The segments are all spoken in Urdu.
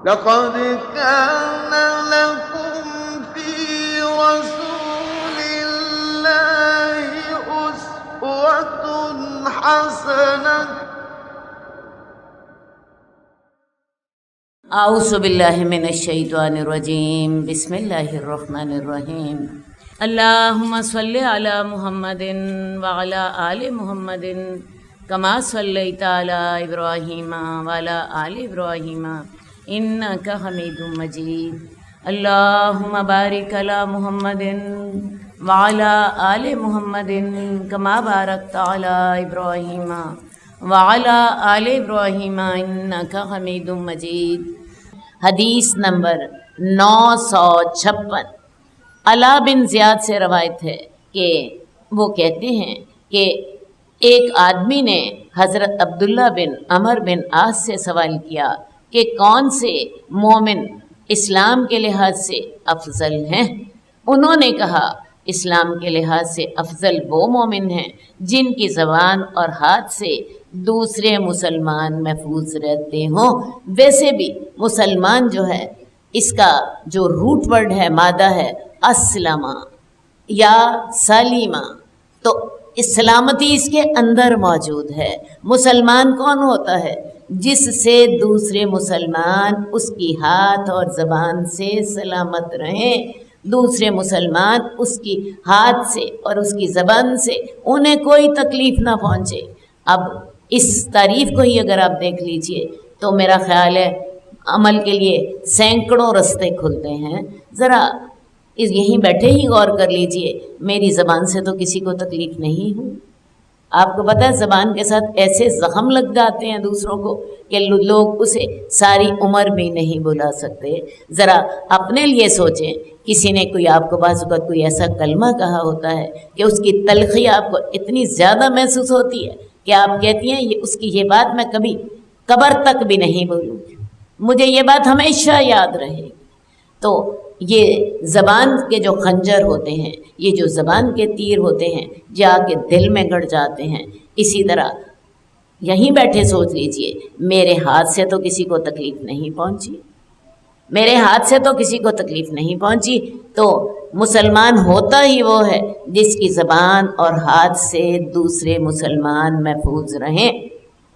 لقد كان لكم في رسول الله أسوة حسنة اعوذ باللہ من الشیطان الرجیم بسم اللہ الرحمن الرحیم اللہم صلی علی محمد وعلی آل محمد کما صلیت علی ابراہیم وعلی آل ابراہیم انک حمید مجید اللہم بارک علی محمد وعلی آل محمد کما بارکت علی ابراہیم وعلی آل ابراہیم انک حمید مجید۔ حدیث نمبر 956 علا بن زیاد سے روایت ہے کہ وہ کہتے ہیں کہ ایک آدمی نے حضرت عبداللہ بن عمر بن عاص سے سوال کیا کہ کون سے مومن اسلام کے لحاظ سے افضل ہیں؟ انہوں نے کہا اسلام کے لحاظ سے افضل وہ مومن ہیں جن کی زبان اور ہاتھ سے دوسرے مسلمان محفوظ رہتے ہوں۔ ویسے بھی مسلمان جو ہے اس کا جو روٹ ورڈ ہے مادہ ہے اسلمہ یا سلیمہ، تو سلامتی اس کے اندر موجود ہے۔ مسلمان کون ہوتا ہے؟ جس سے دوسرے مسلمان اس کی ہاتھ اور زبان سے سلامت رہیں، دوسرے مسلمان اس کی ہاتھ سے اور اس کی زبان سے انہیں کوئی تکلیف نہ پہنچے۔ اب اس تعریف کو ہی اگر آپ دیکھ لیجئے تو میرا خیال ہے عمل کے لیے سینکڑوں رستے کھلتے ہیں۔ ذرا یہیں بیٹھے ہی غور کر لیجئے، میری زبان سے تو کسی کو تکلیف نہیں ہو۔ آپ کو پتہ ہے زبان کے ساتھ ایسے زخم لگ جاتے ہیں دوسروں کو کہ لوگ اسے ساری عمر بھی نہیں بھلا سکتے۔ ذرا اپنے لیے سوچیں، کسی نے کوئی آپ کو بعض اوقات کوئی ایسا کلمہ کہا ہوتا ہے کہ اس کی تلخی آپ کو اتنی زیادہ محسوس ہوتی ہے کہ آپ کہتی ہیں اس کی یہ بات میں کبھی قبر تک بھی نہیں بھولوں گی، مجھے یہ بات ہمیشہ یاد رہے گی۔ تو یہ زبان کے جو خنجر ہوتے ہیں، یہ جو زبان کے تیر ہوتے ہیں جا کے دل میں گڑ جاتے ہیں۔ اسی طرح یہیں بیٹھے سوچ لیجئے، میرے ہاتھ سے تو کسی کو تکلیف نہیں پہنچی، میرے ہاتھ سے تو کسی کو تکلیف نہیں پہنچی، تو مسلمان ہوتا ہی وہ ہے جس کی زبان اور ہاتھ سے دوسرے مسلمان محفوظ رہیں۔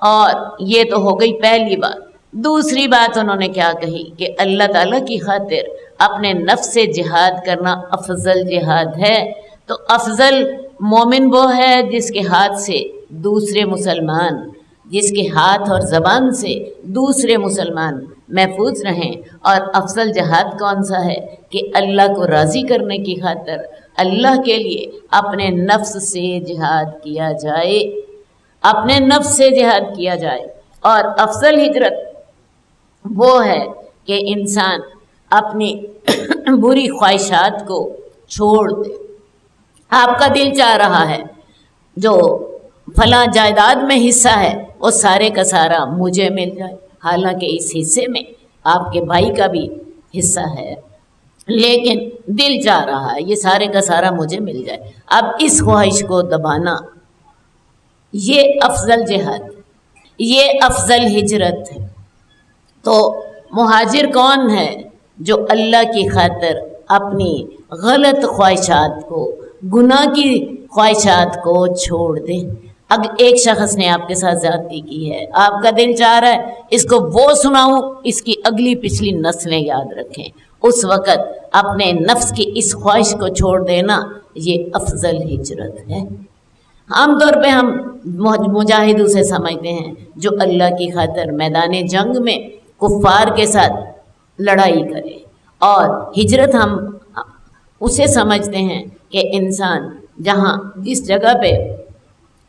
اور یہ تو ہو گئی پہلی بات۔ دوسری بات انہوں نے کیا کہی کہ اللہ تعالیٰ کی خاطر اپنے نفس سے جہاد کرنا افضل جہاد ہے۔ تو افضل مومن وہ ہے جس کے ہاتھ سے دوسرے مسلمان، جس کے ہاتھ اور زبان سے دوسرے مسلمان محفوظ رہیں۔ اور افضل جہاد کون سا ہے کہ اللہ کو راضی کرنے کی خاطر اللہ کے لیے اپنے نفس سے جہاد کیا جائے، اپنے نفس سے جہاد کیا جائے۔ اور افضل ہجرت وہ ہے کہ انسان اپنی بری خواہشات کو چھوڑ دے۔ آپ کا دل چاہ رہا ہے جو فلاں جائیداد میں حصہ ہے وہ سارے کا سارا مجھے مل جائے، حالانکہ اس حصے میں آپ کے بھائی کا بھی حصہ ہے، لیکن دل چاہ رہا ہے یہ سارے کا سارا مجھے مل جائے۔ اب اس خواہش کو دبانا، یہ افضل جہاد، یہ افضل ہجرت ہے۔ تو مہاجر کون ہے؟ جو اللہ کی خاطر اپنی غلط خواہشات کو، گناہ کی خواہشات کو چھوڑ دے۔ اب ایک شخص نے آپ کے ساتھ زیادتی کی ہے، آپ کا دل چاہ رہا ہے اس کو وہ سناؤں اس کی اگلی پچھلی نسلیں یاد رکھیں، اس وقت اپنے نفس کی اس خواہش کو چھوڑ دینا یہ افضل ہجرت ہے۔ عام طور پہ ہم مجاہدوں سے سمجھتے ہیں جو اللہ کی خاطر میدان جنگ میں کفار کے ساتھ لڑائی کرے، اور ہجرت ہم اسے سمجھتے ہیں کہ انسان جہاں جس جگہ پہ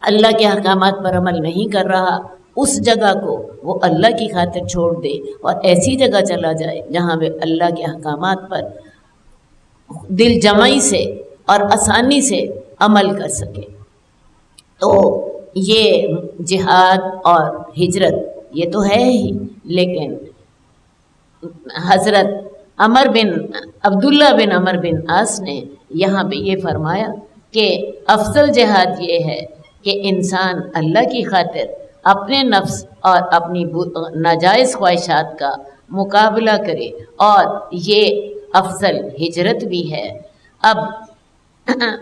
اللہ کے احکامات پر عمل نہیں کر رہا اس جگہ کو وہ اللہ کی خاطر چھوڑ دے اور ایسی جگہ چلا جائے جہاں وہ اللہ کے احکامات پر دل جمعی سے اور آسانی سے عمل کر سکے۔ تو یہ جہاد اور ہجرت یہ تو ہے ہی، لیکن حضرت عبداللہ بن عمر بن عاص نے یہاں پہ یہ فرمایا کہ افضل جہاد یہ ہے کہ انسان اللہ کی خاطر اپنے نفس اور اپنی ناجائز خواہشات کا مقابلہ کرے، اور یہ افضل ہجرت بھی ہے۔ اب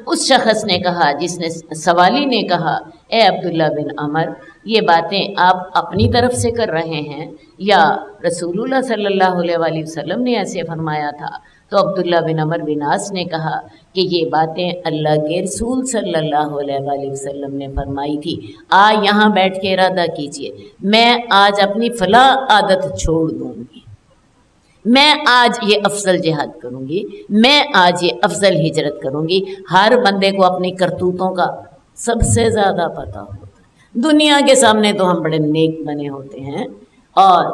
اس شخص نے کہا، جس نے سوالی نے کہا، اے عبداللہ بن عمر، یہ باتیں آپ اپنی طرف سے کر رہے ہیں یا رسول اللہ صلی اللہ علیہ وآلہ وسلم نے ایسے فرمایا تھا؟ تو عبداللہ بن عمر بن عاص نے کہا کہ یہ باتیں اللہ کے رسول صلی اللہ علیہ وآلہ وسلم نے فرمائی تھی۔ یہاں بیٹھ کے ارادہ کیجئے، میں آج اپنی فلاں عادت چھوڑ دوں گی، میں آج یہ افضل جہاد کروں گی، میں آج یہ افضل ہجرت کروں گی۔ ہر بندے کو اپنی کرتوتوں کا سب سے زیادہ پتہ ہوتا ہے۔ دنیا کے سامنے تو ہم بڑے نیک بنے ہوتے ہیں، اور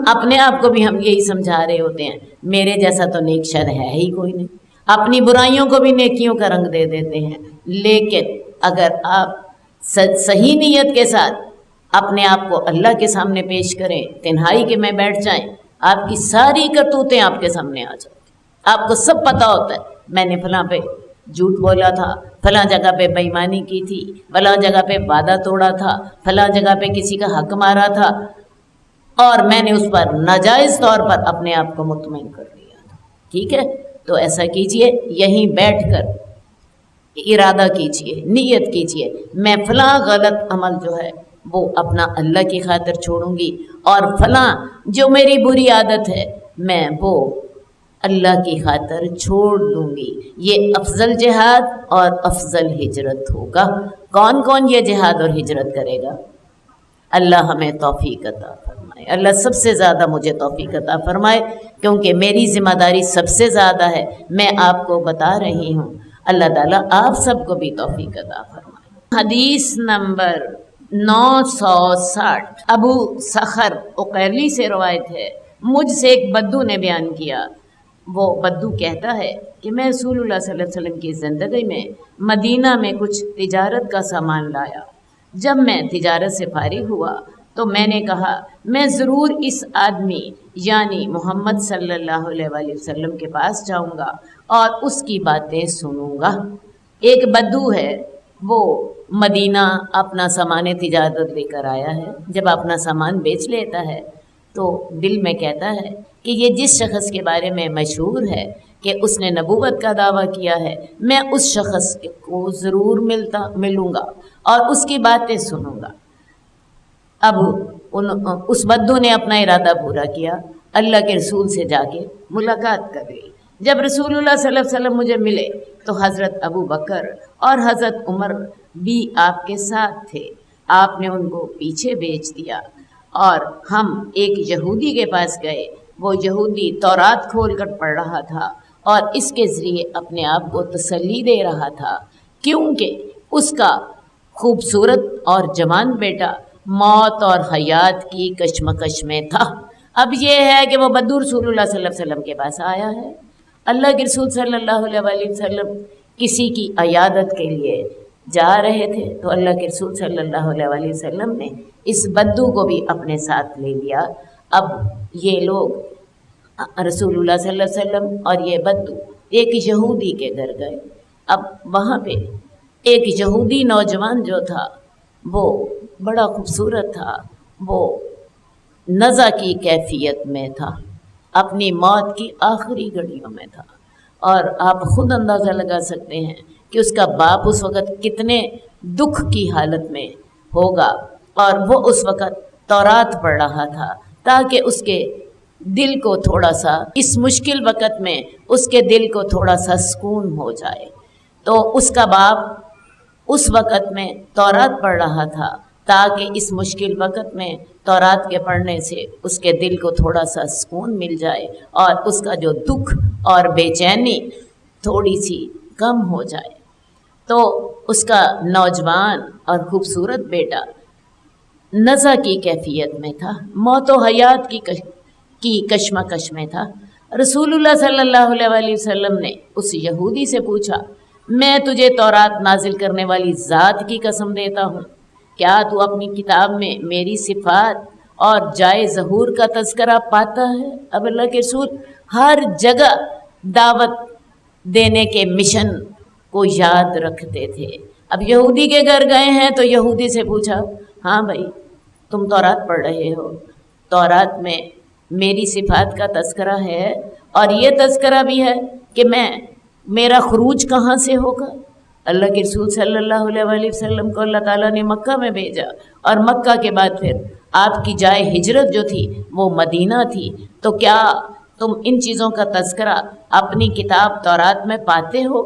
اپنے آپ کو بھی ہم یہی سمجھا رہے ہوتے ہیں میرے جیسا تو نیک شر ہے ہی کوئی نہیں، اپنی برائیوں کو بھی نیکیوں کا رنگ دے دیتے ہیں۔ لیکن اگر آپ صحیح نیت کے ساتھ اپنے آپ کو اللہ کے سامنے پیش کریں، تنہائی کے میں بیٹھ جائیں، آپ کی ساری کرتوتیں آپ کے سامنے آ جاتی، آپ کو سب پتہ ہوتا ہے میں نے فلاں پہ جھوٹ بولا تھا، فلاں جگہ پہ بے ایمانی کی تھی، فلاں جگہ پہ وعدہ توڑا تھا، فلاں جگہ پہ کسی کا حق مارا تھا، اور میں نے اس پر ناجائز طور پر اپنے آپ کو مطمئن کر لیا تھا۔ ٹھیک ہے، تو ایسا کیجئے، یہیں بیٹھ کر ارادہ کیجئے، نیت کیجئے، میں فلاں غلط عمل جو ہے وہ اپنا اللہ کی خاطر چھوڑوں گی، اور فلاں جو میری بری عادت ہے میں وہ اللہ کی خاطر چھوڑ دوں گی۔ یہ افضل جہاد اور افضل ہجرت ہوگا۔ کون کون یہ جہاد اور ہجرت کرے گا؟ اللہ ہمیں توفیق عطا فرمائے، اللہ سب سے زیادہ مجھے توفیق عطا فرمائے، کیونکہ میری ذمہ داری سب سے زیادہ ہے، میں آپ کو بتا رہی ہوں۔ اللہ تعالیٰ آپ سب کو بھی توفیق عطا فرمائے۔ حدیث نمبر 960 ابو صخر عقیلی سے روایت ہے، مجھ سے ایک بدو نے بیان کیا۔ وہ بدو کہتا ہے کہ میں رسول اللہ صلی اللہ علیہ وسلم کی زندگی میں مدینہ میں کچھ تجارت کا سامان لایا۔ جب میں تجارت سے فارغ ہوا تو میں نے کہا میں ضرور اس آدمی یعنی محمد صلی اللہ علیہ وآلہ وسلم کے پاس جاؤں گا اور اس کی باتیں سنوں گا۔ ایک بدو ہے، وہ مدینہ اپنا سامان تجارت لے کر آیا ہے۔ جب اپنا سامان بیچ لیتا ہے تو دل میں کہتا ہے کہ یہ جس شخص کے بارے میں مشہور ہے کہ اس نے نبوت کا دعویٰ کیا ہے، میں اس شخص کو ضرور ملوں گا اور اس کی باتیں سنوں گا۔ اب اس بدو نے اپنا ارادہ پورا کیا، اللہ کے رسول سے جا کے ملاقات کر لی۔ جب رسول اللہ صلی اللہ علیہ وسلم مجھے ملے تو حضرت ابو بکر اور حضرت عمر بھی آپ کے ساتھ تھے۔ آپ نے ان کو پیچھے بھیج دیا اور ہم ایک یہودی کے پاس گئے۔ وہ یہودی تورات کھول کر پڑھ رہا تھا اور اس کے ذریعے اپنے آپ کو تسلی دے رہا تھا، کیونکہ اس کا خوبصورت اور جوان بیٹا موت اور حیات کی کشمکش میں تھا۔ اب یہ ہے کہ وہ بدو رسول اللہ صلی اللہ علیہ وسلم کے پاس آیا ہے۔ اللہ کے رسول صلی اللہ علیہ وآلہ وسلم کسی کی عیادت کے لیے جا رہے تھے تو اللہ کے رسول صلی اللہ علیہ وآلہ وسلم نے اس بدو کو بھی اپنے ساتھ لے لیا۔ اب یہ لوگ رسول اللہ صلی اللہ علیہ وسلم اور یہ بدو ایک یہودی کے گھر گئے۔ اب وہاں پہ ایک یہودی نوجوان جو تھا وہ بڑا خوبصورت تھا، وہ نزع کی کیفیت میں تھا، اپنی موت کی آخری گھڑیوں میں تھا، اور آپ خود اندازہ لگا سکتے ہیں کہ اس کا باپ اس وقت کتنے دکھ کی حالت میں ہوگا، اور وہ اس وقت تورات پڑھ رہا تھا تاکہ اس کے دل کو تھوڑا سا اس مشکل وقت میں اس کے دل کو تھوڑا سا سکون ہو جائے۔ تو اس کا باپ اس وقت میں تورات پڑھ رہا تھا تاکہ اس مشکل وقت میں تورات کے پڑھنے سے اس کے دل کو تھوڑا سا سکون مل جائے اور اس کا جو دکھ اور بے چینی تھوڑی سی کم ہو جائے۔ تو اس کا نوجوان اور خوبصورت بیٹا نزع کی کیفیت میں تھا، موت و حیات کی کشمکش میں تھا۔ رسول اللہ صلی اللہ علیہ وآلہ وسلم نے اس یہودی سے پوچھا، میں تجھے تورات نازل کرنے والی ذات کی قسم دیتا ہوں، کیا تو اپنی کتاب میں میری صفات اور جائے ظہور کا تذکرہ پاتا ہے؟ اب اللہ کے رسول ہر جگہ دعوت دینے کے مشن کو یاد رکھتے تھے۔ اب یہودی کے گھر گئے ہیں تو یہودی سے پوچھا، ہاں بھائی تم تورات پڑھ رہے ہو، تورات میں میری صفات کا تذکرہ ہے اور یہ تذکرہ بھی ہے کہ میرا خروج کہاں سے ہوگا۔ اللہ کے رسول صلی اللہ علیہ وسلم کو اللہ تعالیٰ نے مکہ میں بھیجا، اور مکہ کے بعد پھر آپ کی جائے ہجرت جو تھی وہ مدینہ تھی۔ تو کیا تم ان چیزوں کا تذکرہ اپنی کتاب تورات میں پاتے ہو؟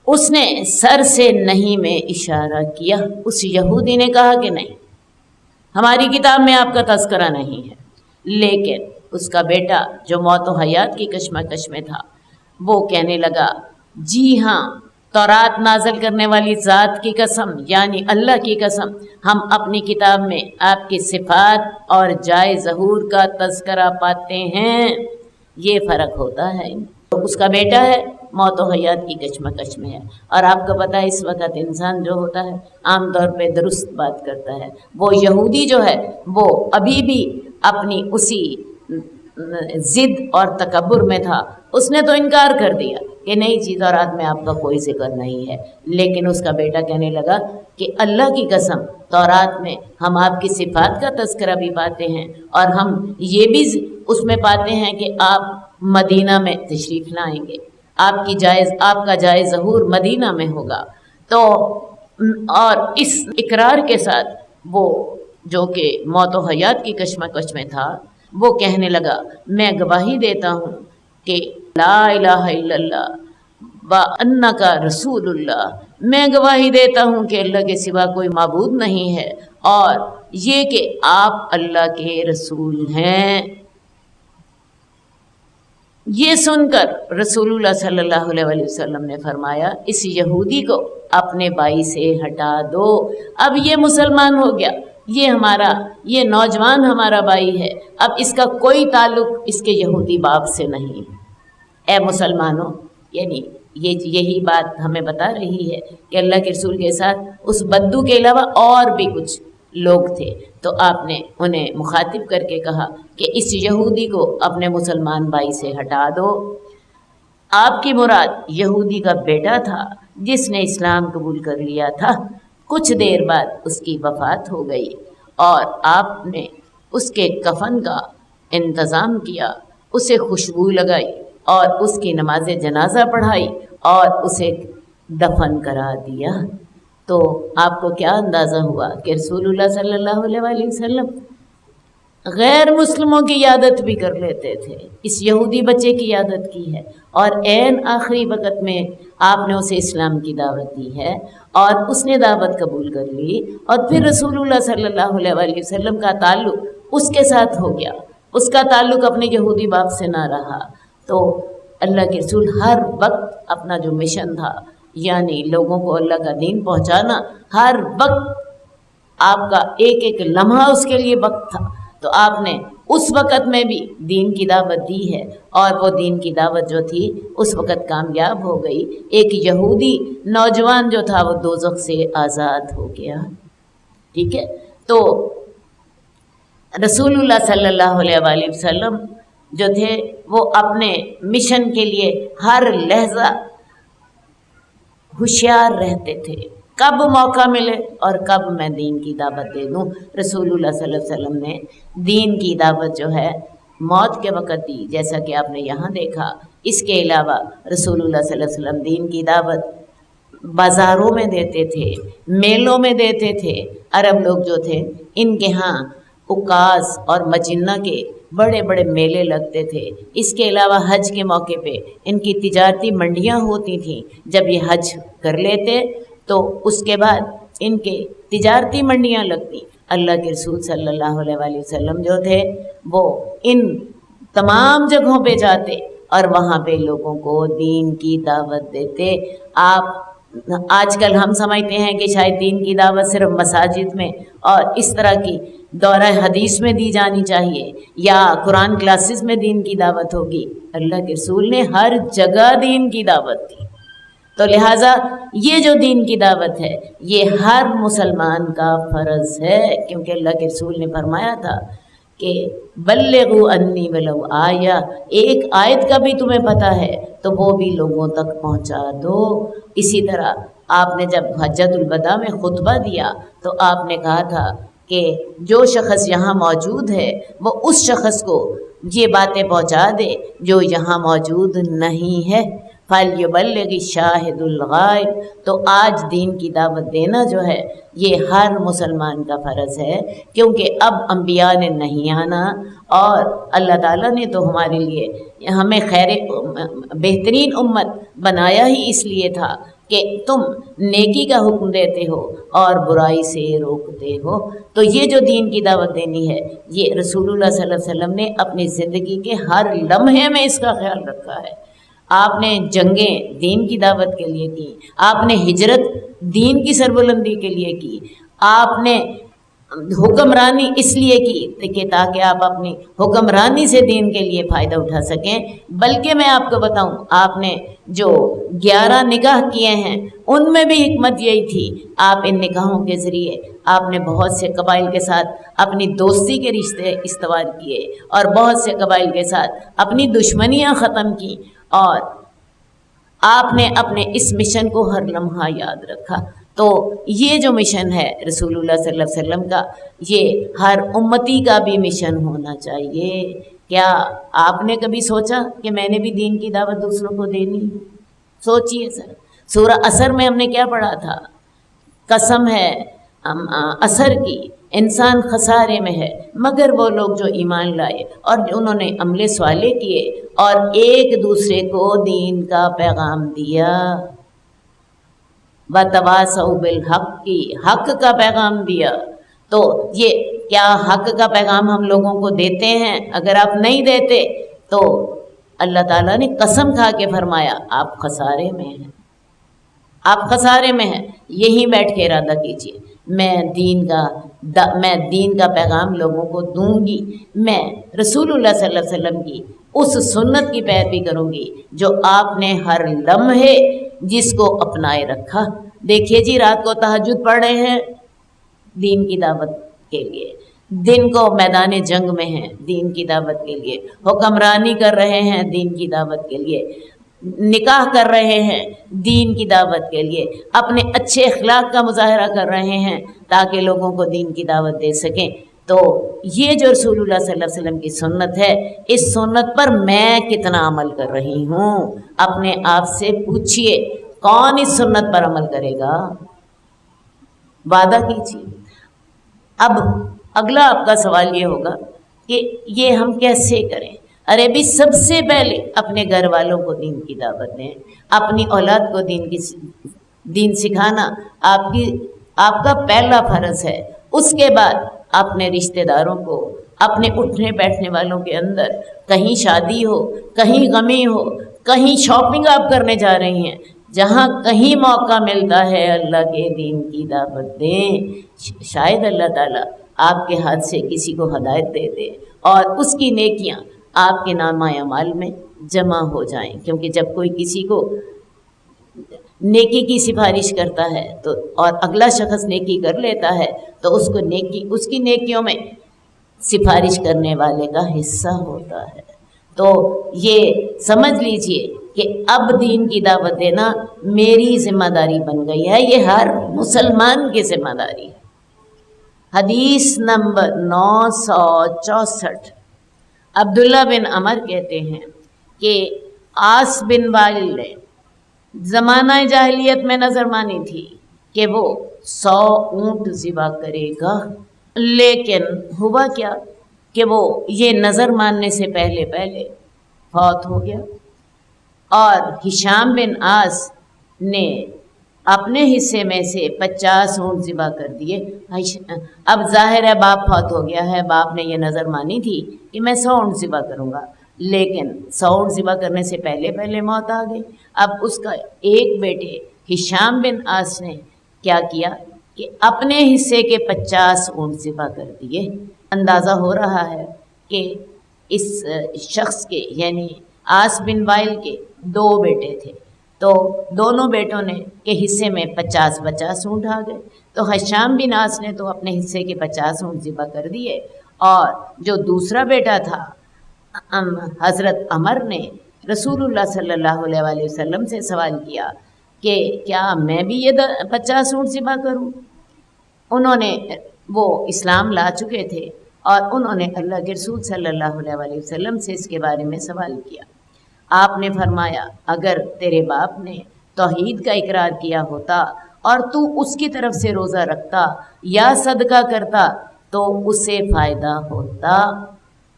اس نے سر سے نہیں میں اشارہ کیا۔ اس یہودی نے کہا کہ نہیں، ہماری کتاب میں آپ کا تذکرہ نہیں ہے۔ لیکن اس کا بیٹا جو موت و حیات کی کشمکش میں تھا وہ کہنے لگا، جی ہاں، تورات نازل کرنے والی ذات کی قسم، یعنی اللہ کی قسم، ہم اپنی کتاب میں آپ کی صفات اور جائے ظہور کا تذکرہ پاتے ہیں۔ یہ فرق ہوتا ہے۔ تو اس کا بیٹا ہے، موت و حیات کی کشمکش میں ہے، اور آپ کو پتہ ہے اس وقت انسان جو ہوتا ہے عام طور پہ درست بات کرتا ہے۔ وہ یہودی جو ہے وہ ابھی بھی اپنی اسی ضد اور تکبر میں تھا۔ اس نے تو انکار کر دیا کہ نئی چیز تورات میں آپ کا کوئی ذکر نہیں ہے، لیکن اس کا بیٹا کہنے لگا کہ اللہ کی قسم، تورات میں ہم آپ کی صفات کا تذکرہ بھی پاتے ہیں، اور ہم یہ بھی اس میں پاتے ہیں کہ آپ مدینہ میں تشریف لائیں گے، آپ کا جائے ظہور مدینہ میں ہوگا۔ تو اور اس اقرار کے ساتھ وہ جو کہ موت و حیات کی کشمکش میں تھا وہ کہنے لگا، میں گواہی دیتا ہوں کہ لا الہ الا اللہ وانک رسول اللہ، میں گواہی دیتا ہوں کہ اللہ کے سوا کوئی معبود نہیں ہے، اور یہ کہ آپ اللہ کے رسول ہیں۔ یہ سن کر رسول اللہ صلی اللہ علیہ وسلم نے فرمایا، اس یہودی کو اپنے بھائی سے ہٹا دو، اب یہ مسلمان ہو گیا، یہ نوجوان ہمارا بھائی ہے، اب اس کا کوئی تعلق اس کے یہودی باپ سے نہیں۔ اے مسلمانوں، یعنی یہی بات ہمیں بتا رہی ہے کہ اللہ کے رسول کے ساتھ اس بدو کے علاوہ اور بھی کچھ لوگ تھے، تو آپ نے انہیں مخاطب کر کے کہا کہ اس یہودی کو اپنے مسلمان بھائی سے ہٹا دو۔ آپ کی مراد یہودی کا بیٹا تھا جس نے اسلام قبول کر لیا تھا۔ کچھ دیر بعد اس کی وفات ہو گئی، اور آپ نے اس کے کفن کا انتظام کیا، اسے خوشبو لگائی اور اس کی نماز جنازہ پڑھائی اور اسے دفن کرا دیا۔ تو آپ کو کیا اندازہ ہوا کہ رسول اللہ صلی اللہ علیہ وسلم غیر مسلموں کی عیادت بھی کر لیتے تھے، اس یہودی بچے کی عیادت کی ہے، اور عین آخری وقت میں آپ نے اسے اسلام کی دعوت دی ہے، اور اس نے دعوت قبول کر لی، اور پھر رسول اللہ صلی اللہ علیہ وسلم کا تعلق اس کے ساتھ ہو گیا، اس کا تعلق اپنے یہودی باپ سے نہ رہا۔ تو اللہ کے رسول ہر وقت اپنا جو مشن تھا، یعنی لوگوں کو اللہ کا دین پہنچانا، ہر وقت آپ کا ایک ایک لمحہ اس کے لیے وقت تھا، تو آپ نے اس وقت میں بھی دین کی دعوت دی ہے، اور وہ دین کی دعوت جو تھی اس وقت کامیاب ہو گئی۔ ایک یہودی نوجوان جو تھا وہ دوزخ سے آزاد ہو گیا۔ ٹھیک ہے، تو رسول اللہ صلی اللہ علیہ وسلم جو تھے وہ اپنے مشن کے لیے ہر لحظہ ہوشیار رہتے تھے، کب موقع ملے اور کب میں دین کی دعوت دے دوں۔ رسول اللہ صلی اللہ علیہ وسلم نے دین کی دعوت جو ہے موت کے وقت دی، جیسا کہ آپ نے یہاں دیکھا۔ اس کے علاوہ رسول اللہ صلی اللہ علیہ وسلم دین کی دعوت بازاروں میں دیتے تھے، میلوں میں دیتے تھے۔ عرب لوگ جو تھے ان کے ہاں عکاظ اور مجنہ کے بڑے بڑے میلے لگتے تھے۔ اس کے علاوہ حج کے موقع پہ ان کی تجارتی منڈیاں ہوتی تھیں۔ جب یہ حج کر لیتے تو اس کے بعد ان کے تجارتی منڈیاں لگتی۔ اللہ کے رسول صلی اللہ علیہ وسلم جو تھے وہ ان تمام جگہوں پہ جاتے اور وہاں پہ لوگوں کو دین کی دعوت دیتے۔ آج کل ہم سمجھتے ہیں کہ شاید دین کی دعوت صرف مساجد میں اور اس طرح کی دورہ حدیث میں دی جانی چاہیے، یا قرآن کلاسز میں دین کی دعوت ہوگی۔ اللہ کے رسول نے ہر جگہ دین کی دعوت دی، تو لہٰذا یہ جو دین کی دعوت ہے یہ ہر مسلمان کا فرض ہے، کیونکہ اللہ کے رسول نے فرمایا تھا کہ بلغوا انی ولو آیہ، ایک آیت کا بھی تمہیں پتہ ہے تو وہ بھی لوگوں تک پہنچا دو۔ اسی طرح آپ نے جب حجۃ الوداع میں خطبہ دیا تو آپ نے کہا تھا کہ جو شخص یہاں موجود ہے وہ اس شخص کو یہ باتیں پہنچا دے جو یہاں موجود نہیں ہے۔ فَلْيُبَلِّغِ الشَّاهِدُ الْغَائِبَ، تو آج دین کی دعوت دینا جو ہے یہ ہر مسلمان کا فرض ہے، کیونکہ اب انبیاء نے نہیں آنا، اور اللہ تعالیٰ نے تو ہمارے لیے ہمیں بہترین امت بنایا ہی اس لیے تھا کہ تم نیکی کا حکم دیتے ہو اور برائی سے روکتے ہو۔ تو یہ جو دین کی دعوت دینی ہے، یہ رسول اللہ صلی اللہ علیہ وسلم نے اپنی زندگی کے ہر لمحے میں اس کا خیال رکھا ہے۔ آپ نے جنگیں دین کی دعوت کے لیے کی، آپ نے ہجرت دین کی سربلندی کے لیے کی، آپ نے حکمرانی اس لیے کی کہ تاکہ آپ اپنی حکمرانی سے دین کے لیے فائدہ اٹھا سکیں۔ بلکہ میں آپ کو بتاؤں، آپ نے جو 11 نکاح کیے ہیں ان میں بھی حکمت یہی تھی۔ آپ ان نکاحوں کے ذریعے آپ نے بہت سے قبائل کے ساتھ اپنی دوستی کے رشتے استوار کیے، اور بہت سے قبائل کے ساتھ اپنی دشمنیاں ختم کی، اور آپ نے اپنے اس مشن کو ہر لمحہ یاد رکھا۔ تو یہ جو مشن ہے رسول اللہ صلی اللہ علیہ وسلم کا، یہ ہر امتی کا بھی مشن ہونا چاہیے۔ کیا آپ نے کبھی سوچا کہ میں نے بھی دین کی دعوت دوسروں کو دینی؟ سوچئے سر، سورہ عصر میں ہم نے کیا پڑھا تھا؟ قسم ہے عصر کی، انسان خسارے میں ہے مگر وہ لوگ جو ایمان لائے اور انہوں نے عمل صالح کیے اور ایک دوسرے کو دین کا پیغام دیا۔ وَتَوَاصَوْا بِالْحَقِّ، کی حق کا پیغام دیا۔ تو یہ کیا حق کا پیغام ہم لوگوں کو دیتے ہیں؟ اگر آپ نہیں دیتے تو اللہ تعالیٰ نے قسم کھا کے فرمایا آپ خسارے میں ہیں، آپ خسارے میں ہیں۔ یہیں بیٹھ کے ارادہ کیجئے، میں دین کا پیغام لوگوں کو دوں گی، میں رسول اللہ صلی اللہ علیہ وسلم کی اس سنت کی پیروی کروں گی جو آپ نے ہر لمحے جس کو اپنائے رکھا۔ دیکھیے جی، رات کو تہجد پڑھ رہے ہیں دین کی دعوت کے لیے، دن کو میدان جنگ میں ہیں دین کی دعوت کے لیے، حکمرانی کر رہے ہیں دین کی دعوت کے لیے، نکاح کر رہے ہیں دین کی دعوت کے لیے، اپنے اچھے اخلاق کا مظاہرہ کر رہے ہیں تاکہ لوگوں کو دین کی دعوت دے سکیں۔ تو یہ جو رسول اللہ صلی اللہ علیہ وسلم کی سنت ہے، اس سنت پر میں کتنا عمل کر رہی ہوں؟ اپنے آپ سے پوچھئے، کون اس سنت پر عمل کرے گا؟ وعدہ کیجیے۔ اب اگلا آپ کا سوال یہ ہوگا کہ یہ ہم کیسے کریں؟ ارے بھی سب سے پہلے اپنے گھر والوں کو دین کی دعوت دیں، اپنی اولاد کو دین سکھانا آپ کا پہلا فرض ہے۔ اس کے بعد اپنے رشتہ داروں کو، اپنے اٹھنے بیٹھنے والوں کے اندر، کہیں شادی ہو، کہیں غمی ہو، کہیں شاپنگ آپ کرنے جا رہی ہیں، جہاں کہیں موقع ملتا ہے اللہ کے دین کی دعوت دیں۔ شاید اللہ تعالیٰ آپ کے ہاتھ سے کسی کو ہدایت دے دے اور اس کی نیکیاں آپ کے نامہ اعمال میں جمع ہو جائیں، کیونکہ جب کوئی کسی کو نیکی کی سفارش کرتا ہے تو اور اگلا شخص نیکی کر لیتا ہے تو اس کی نیکیوں میں سفارش کرنے والے کا حصہ ہوتا ہے۔ تو یہ سمجھ لیجئے کہ اب دین کی دعوت دینا میری ذمہ داری بن گئی ہے، یہ ہر مسلمان کی ذمہ داری ہے۔ حدیث نمبر 964، عبداللہ بن عمر کہتے ہیں کہ عاص بن وائل نے زمانہ جاہلیت میں نظر مانی تھی کہ وہ 100 اونٹ ذبح کرے گا، لیکن ہوا کیا کہ وہ یہ نظر ماننے سے پہلے فوت ہو گیا، اور ہشام بن عاص نے اپنے حصے میں سے 50 اونٹ ذبح کر دیے۔ اب ظاہر ہے باپ فوت ہو گیا ہے، باپ نے یہ نظر مانی تھی کہ میں 100 اونٹ ذبح کروں گا، لیکن 100 اونٹ ذبح کرنے سے پہلے موت آ گئی۔ اب اس کا ایک بیٹے ہشام بن عاص نے کیا کیا کہ اپنے حصے کے 50 اونٹ ذبح کر دیے۔ اندازہ ہو رہا ہے کہ اس شخص کے یعنی عاص بن وائل کے 2 بیٹے تھے، تو دونوں بیٹوں نے کے حصے میں 50 اونٹ آ گئے۔ تو ہشام بن عاص نے تو اپنے حصے کے 50 اونٹ ذبح کر دیے، اور جو دوسرا بیٹا تھا حضرت عمر نے رسول اللہ صلی اللہ علیہ وآلہ وسلم سے سوال کیا کہ کیا میں بھی یہ 50 اونٹ ذبح کروں؟ انہوں نے وہ اسلام لا چکے تھے اور انہوں نے اللہ کے رسول صلی اللہ علیہ وسلم سے اس کے بارے میں سوال کیا۔ آپ نے فرمایا اگر تیرے باپ نے توحید کا اقرار کیا ہوتا اور تو اس کی طرف سے روزہ رکھتا یا صدقہ کرتا تو اسے فائدہ ہوتا۔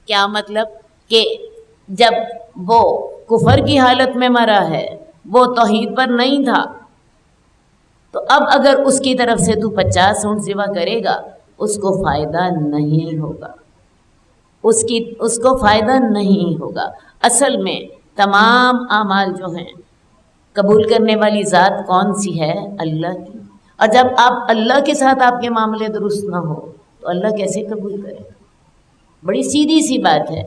کیا مطلب کہ جب وہ کفر کی حالت میں مرا ہے، وہ توحید پر نہیں تھا، تو اب اگر اس کی طرف سے تو 50 اونٹ ذبح کرے گا اس کو فائدہ نہیں ہوگا، اس کو فائدہ نہیں ہوگا۔ اصل میں تمام اعمال جو ہیں قبول کرنے والی ذات کون سی ہے؟ اللہ کی۔ اور جب آپ اللہ کے ساتھ آپ کے معاملے درست نہ ہو تو اللہ کیسے قبول کرے گا؟ بڑی سیدھی سی بات ہے۔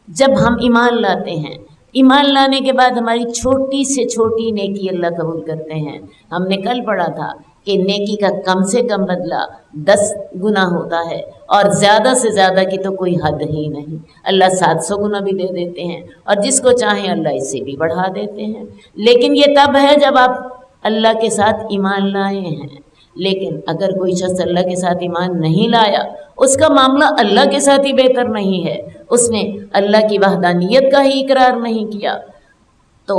جب ہم ایمان لاتے ہیں، ایمان لانے کے بعد ہماری چھوٹی سے چھوٹی نیکی اللہ قبول کرتے ہیں۔ ہم نے کل پڑھا تھا کہ نیکی کا کم سے کم بدلہ 10 گنا ہوتا ہے اور زیادہ سے زیادہ کی تو کوئی حد ہی نہیں۔ اللہ 700 گنا بھی دے دیتے ہیں اور جس کو چاہیں اللہ اس سے بھی بڑھا دیتے ہیں۔ لیکن یہ تب ہے جب آپ اللہ کے ساتھ ایمان لائے ہیں۔ لیکن اگر کوئی شخص اللہ کے ساتھ ایمان نہیں لایا، اس کا معاملہ اللہ کے ساتھ ہی بہتر نہیں ہے، اس نے اللہ کی وحدانیت کا ہی اقرار نہیں کیا، تو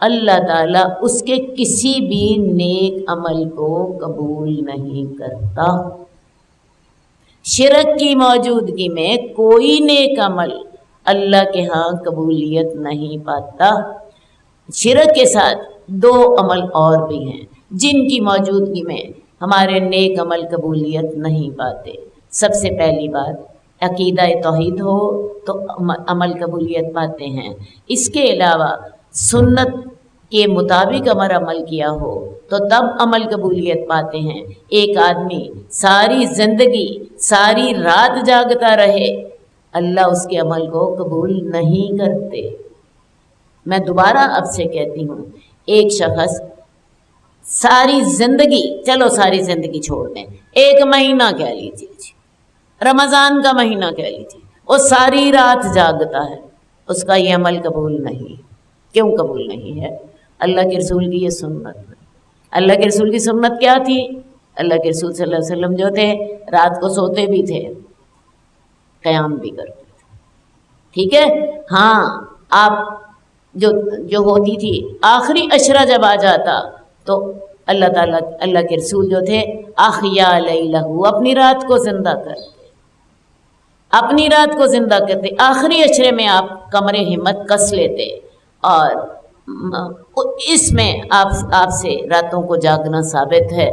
اللہ تعالیٰ اس کے کسی بھی نیک عمل کو قبول نہیں کرتا۔ شرک کی موجودگی میں کوئی نیک عمل اللہ کے ہاں قبولیت نہیں پاتا۔ شرک کے ساتھ 2 عمل اور بھی ہیں جن کی موجودگی میں ہمارے نیک عمل قبولیت نہیں پاتے۔ سب سے پہلی بات عقیدہ توحید ہو تو عمل قبولیت پاتے ہیں۔ اس کے علاوہ سنت کے مطابق امر عمل کیا ہو تو تب عمل قبولیت پاتے ہیں۔ ایک آدمی ساری زندگی ساری رات جاگتا رہے، اللہ اس کے عمل کو قبول نہیں کرتے۔ میں دوبارہ اب سے کہتی ہوں، ایک شخص ساری زندگی، چلو ساری زندگی چھوڑ دیں، 1 مہینہ کہہ لیجیے، رمضان کا مہینہ کہہ لیجیے، وہ ساری رات جاگتا ہے، اس کا یہ عمل قبول نہیں۔ کیوں قبول نہیں ہے؟ اللہ کے رسول کی یہ سنت ہے۔ اللہ کے رسول کی سنت کیا تھی؟ اللہ کے رسول صلی اللہ علیہ وسلم جو تھے رات کو سوتے بھی تھے، قیام بھی کرتے تھے، ٹھیک ہے؟ ہاں، آپ جو ہوتی تھی آخری عشرہ جب آ جاتا تو اللہ تعالیٰ، اللہ کے رسول جو تھے احیا لیلہ، اپنی رات کو زندہ کرتے، اپنی رات کو زندہ کرتے۔ آخری عشرے میں آپ کمر ہمت کس لیتے اور اس میں آپ سے راتوں کو جاگنا ثابت ہے۔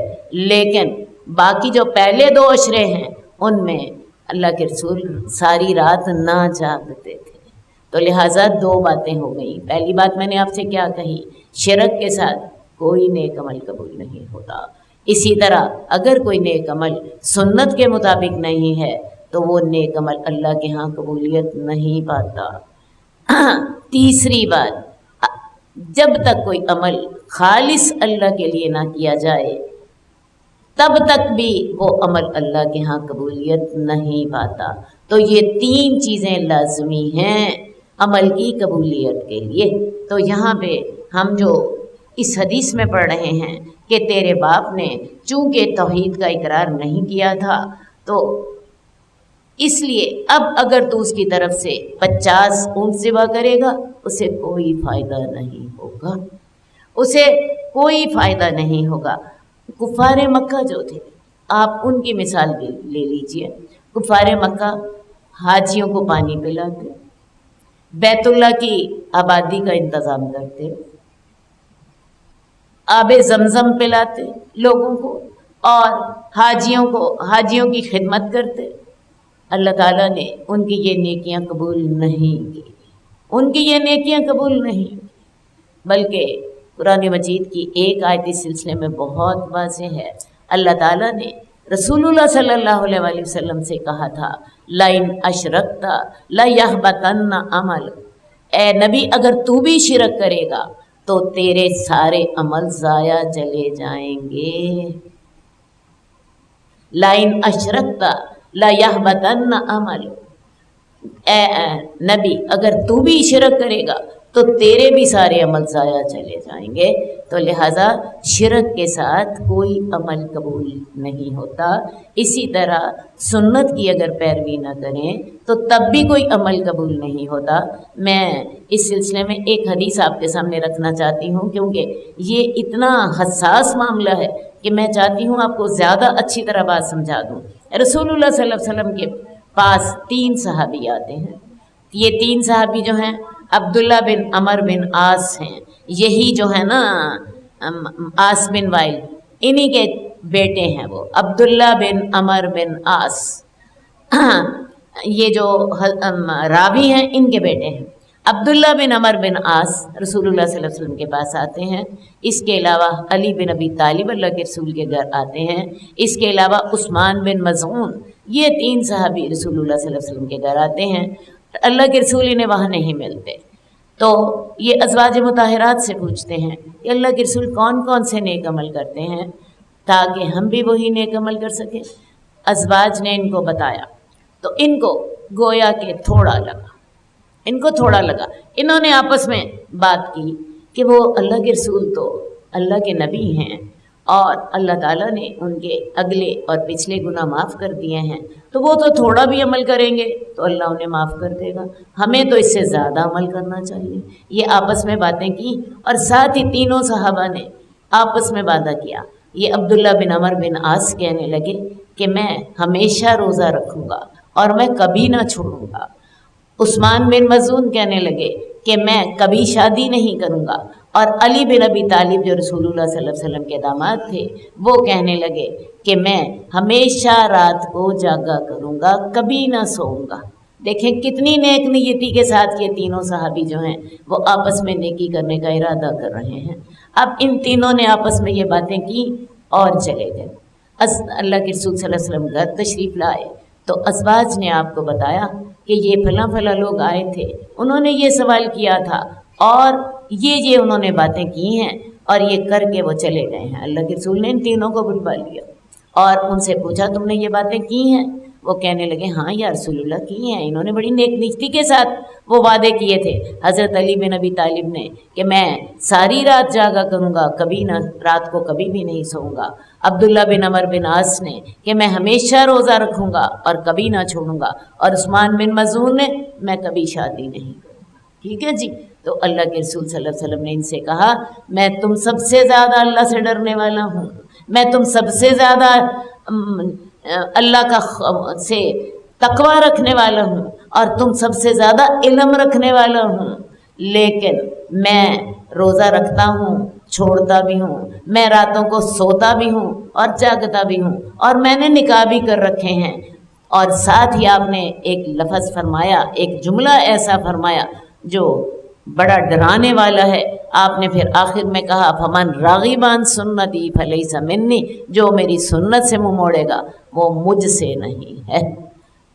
لیکن باقی جو پہلے 2 عشرے ہیں ان میں اللہ کے رسول ساری رات نہ جاگتے تھے۔ تو لہٰذا 2 باتیں ہو گئیں۔ پہلی بات میں نے آپ سے کیا کہی؟ شرک کے ساتھ کوئی نیک عمل قبول نہیں ہوتا۔ اسی طرح اگر کوئی نیک عمل سنت کے مطابق نہیں ہے تو وہ نیک عمل اللہ کے ہاں قبولیت نہیں پاتا۔ تیسری بات، جب تک کوئی عمل خالص اللہ کے لیے نہ کیا جائے تب تک بھی وہ عمل اللہ کے ہاں قبولیت نہیں پاتا۔ تو یہ 3 چیزیں لازمی ہیں عمل کی قبولیت کے لیے۔ تو یہاں پہ ہم جو اس حدیث میں پڑھ رہے ہیں کہ تیرے باپ نے چونکہ توحید کا اقرار نہیں کیا تھا تو اس لیے اب اگر تو اس کی طرف سے 50 اونٹ ذبح کرے گا اسے کوئی فائدہ نہیں ہوگا، اسے کوئی فائدہ نہیں ہوگا۔ کفار مکہ جو تھے، آپ ان کی مثال بھی لے لیجئے۔ کفار مکہ حاجیوں کو پانی پلاتے، بیت اللہ کی آبادی کا انتظام کرتے، آب زمزم پلاتے لوگوں کو اور حاجیوں کی خدمت کرتے۔ اللہ تعالیٰ نے ان کی یہ نیکیاں قبول نہیں کی، ان کی یہ نیکیاں قبول نہیں، بلکہ قرآن مجید کی ایک آیت اس سلسلے میں بہت واضح ہے۔ اللہ تعالیٰ نے رسول اللہ صلی اللہ علیہ وآلہ وسلم سے کہا تھا لَإِنْ أَشْرَكْتَ لَيَحْبَطَنَّ عَمَلُكَ، اے نبی اگر تو بھی شرک کرے گا تو تیرے سارے عمل ضائع چلے جائیں گے۔ لَإِنْ أَشْرَكْتَ لَيَحْبَطَنَّ عَمَلُكَ، اے نبی اگر تو بھی شرک کرے گا تو تیرے بھی سارے عمل ضائع چلے جائیں گے۔ تو لہٰذا شرک کے ساتھ کوئی عمل قبول نہیں ہوتا۔ اسی طرح سنت کی اگر پیروی نہ کریں تو تب بھی کوئی عمل قبول نہیں ہوتا۔ میں اس سلسلے میں ایک حدیث آپ کے سامنے رکھنا چاہتی ہوں، کیونکہ یہ اتنا حساس معاملہ ہے کہ میں چاہتی ہوں آپ کو زیادہ اچھی طرح بات سمجھا دوں۔ رسول اللہ صلی اللہ علیہ وسلم کے پاس 3 صحابی آتے ہیں۔ یہ 3 صحابی جو ہیں عبداللہ بن عمر بن عاص ہیں، یہی جو ہے نا عاص بن وائل، انہی کے بیٹے ہیں وہ، عبداللہ بن عمر بن عاص، یہ جو راوی ہیں ان کے بیٹے ہیں۔ عبداللہ بن عمر بن عاص رسول اللہ صلی اللہ علیہ وسلم کے پاس آتے ہیں۔ اس کے علاوہ علی بن ابی طالب اللہ کے رسول کے گھر آتے ہیں۔ اس کے علاوہ عثمان بن مظعون، یہ 3 صحابی رسول اللہ صلی اللہ علیہ وسلم کے گھر آتے ہیں۔ اللہ کے رسول انہیں وہاں نہیں ملتے، تو یہ ازواج مطہرات سے پوچھتے ہیں کہ اللہ کے رسول کون کون سے نیک عمل کرتے ہیں تاکہ ہم بھی وہی نیک عمل کر سکیں۔ ازواج نے ان کو بتایا تو ان کو گویا کہ تھوڑا لگا، انہوں نے آپس میں بات کی کہ وہ اللہ کے رسول تو اللہ کے نبی ہیں اور اللہ تعالیٰ نے ان کے اگلے اور پچھلے گناہ معاف کر دیے ہیں، تو وہ تو تھوڑا بھی عمل کریں گے تو اللہ انہیں معاف کر دے گا، ہمیں تو اس سے زیادہ عمل کرنا چاہیے۔ یہ آپس میں باتیں کی اور ساتھ ہی تینوں صحابہ نے آپس میں وعدہ کیا۔ یہ عبداللہ بن عمر بن عاص کہنے لگے کہ میں ہمیشہ روزہ رکھوں گا اور میں کبھی نہ چھوڑوں گا۔ عثمان بن مظعون کہنے لگے کہ میں کبھی شادی نہیں کروں گا، اور علی بن ابی طالب جو رسول اللہ صلی اللہ علیہ وسلم کے داماد تھے وہ کہنے لگے کہ میں ہمیشہ رات کو جاگا کروں گا، کبھی نہ سوؤں گا۔ دیکھیں کتنی نیک نیتی کے ساتھ یہ تینوں صحابی جو ہیں وہ آپس میں نیکی کرنے کا ارادہ کر رہے ہیں۔ اب ان تینوں نے آپس میں یہ باتیں کی اور چلے گئے۔ اللہ کے رسول صلی اللہ علیہ وسلم گھر تشریف لائے تو ازواج نے آپ کو بتایا کہ یہ فلاں فلاں لوگ آئے تھے، انہوں نے یہ سوال کیا تھا اور یہ انہوں نے باتیں کی ہیں اور یہ کر کے وہ چلے گئے ہیں۔ اللہ کے رسول نے ان تینوں کو بلوا لیا اور ان سے پوچھا تم نے یہ باتیں کی ہیں؟ وہ کہنے لگے ہاں یا رسول اللہ کی ہیں، انہوں نے بڑی نیک نیتی کے ساتھ وہ وعدے کیے تھے۔ حضرت علی بن ابی طالب نے کہ میں ساری رات جاگا کروں گا، کبھی نہ رات کو کبھی بھی نہیں سوؤں گا۔ عبداللہ بن عمر بن عاص نے کہ میں ہمیشہ روزہ رکھوں گا اور کبھی نہ چھوڑوں گا، اور عثمان بن مظعون نے میں کبھی شادی نہیں کروں گا۔ ٹھیک ہے جی، تو اللہ کے رسول صلی اللہ علیہ وسلم نے ان سے کہا میں تم سب سے زیادہ اللہ سے ڈرنے والا ہوں، میں تم سب سے زیادہ اللہ کا سے تقوی رکھنے والا ہوں اور تم سب سے زیادہ علم رکھنے والا ہوں، لیکن میں روزہ رکھتا ہوں، چھوڑتا بھی ہوں، میں راتوں کو سوتا بھی ہوں اور جاگتا بھی ہوں، اور میں نے نکاح بھی کر رکھے ہیں۔ اور ساتھ ہی آپ نے ایک لفظ فرمایا، ایک جملہ ایسا فرمایا جو بڑا ڈرانے والا ہے۔ آپ نے پھر آخر میں کہا فمن راغب عن سنتی فلیس منی، جو میری سنت سے منہ موڑے گا وہ مجھ سے نہیں ہے۔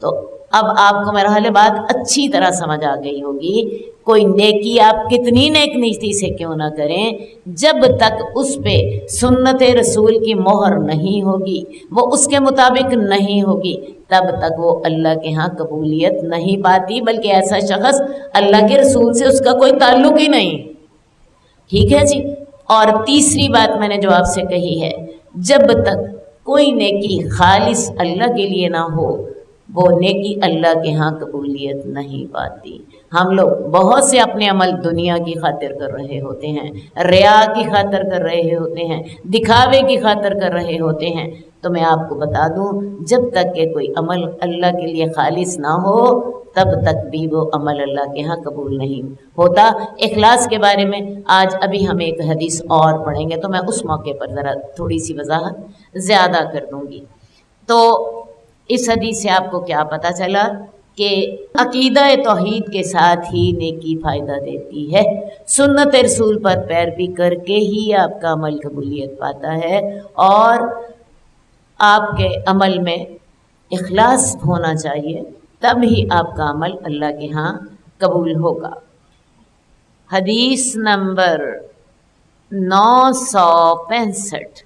تو اب آپ کو میرا حال بات اچھی طرح سمجھ آ گئی ہوگی۔ کوئی نیکی آپ کتنی نیک نیتی سے کیوں نہ کریں، جب تک اس پہ سنت رسول کی مہر نہیں ہوگی، وہ اس کے مطابق نہیں ہوگی، تب تک وہ اللہ کے ہاں قبولیت نہیں پاتی، بلکہ ایسا شخص اللہ کے رسول سے اس کا کوئی تعلق ہی نہیں۔ ٹھیک ہے جی۔ اور تیسری بات میں نے جو آپ سے کہی ہے، جب تک کوئی نیکی خالص اللہ کے لیے نہ ہو وہ نیکی اللہ کے ہاں قبولیت نہیں پاتی۔ ہم لوگ بہت سے اپنے عمل دنیا کی خاطر کر رہے ہوتے ہیں، ریا کی خاطر کر رہے ہوتے ہیں، دکھاوے کی خاطر کر رہے ہوتے ہیں۔ تو میں آپ کو بتا دوں جب تک کہ کوئی عمل اللہ کے لیے خالص نہ ہو تب تک بھی وہ عمل اللہ کے ہاں قبول نہیں ہوتا۔ اخلاص کے بارے میں آج ابھی ہم ایک حدیث اور پڑھیں گے، تو میں اس موقع پر ذرا تھوڑی سی وضاحت زیادہ کر دوں گی۔ تو اس حدیث سے آپ کو کیا پتہ چلا کہ عقیدہ توحید کے ساتھ ہی نیکی فائدہ دیتی ہے۔ سنت رسول پر پیروی کر کے ہی آپ کا عمل قبولیت پاتا ہے، اور آپ کے عمل میں اخلاص ہونا چاہیے، تب ہی آپ کا عمل اللہ کے ہاں قبول ہوگا۔ حدیث نمبر 965،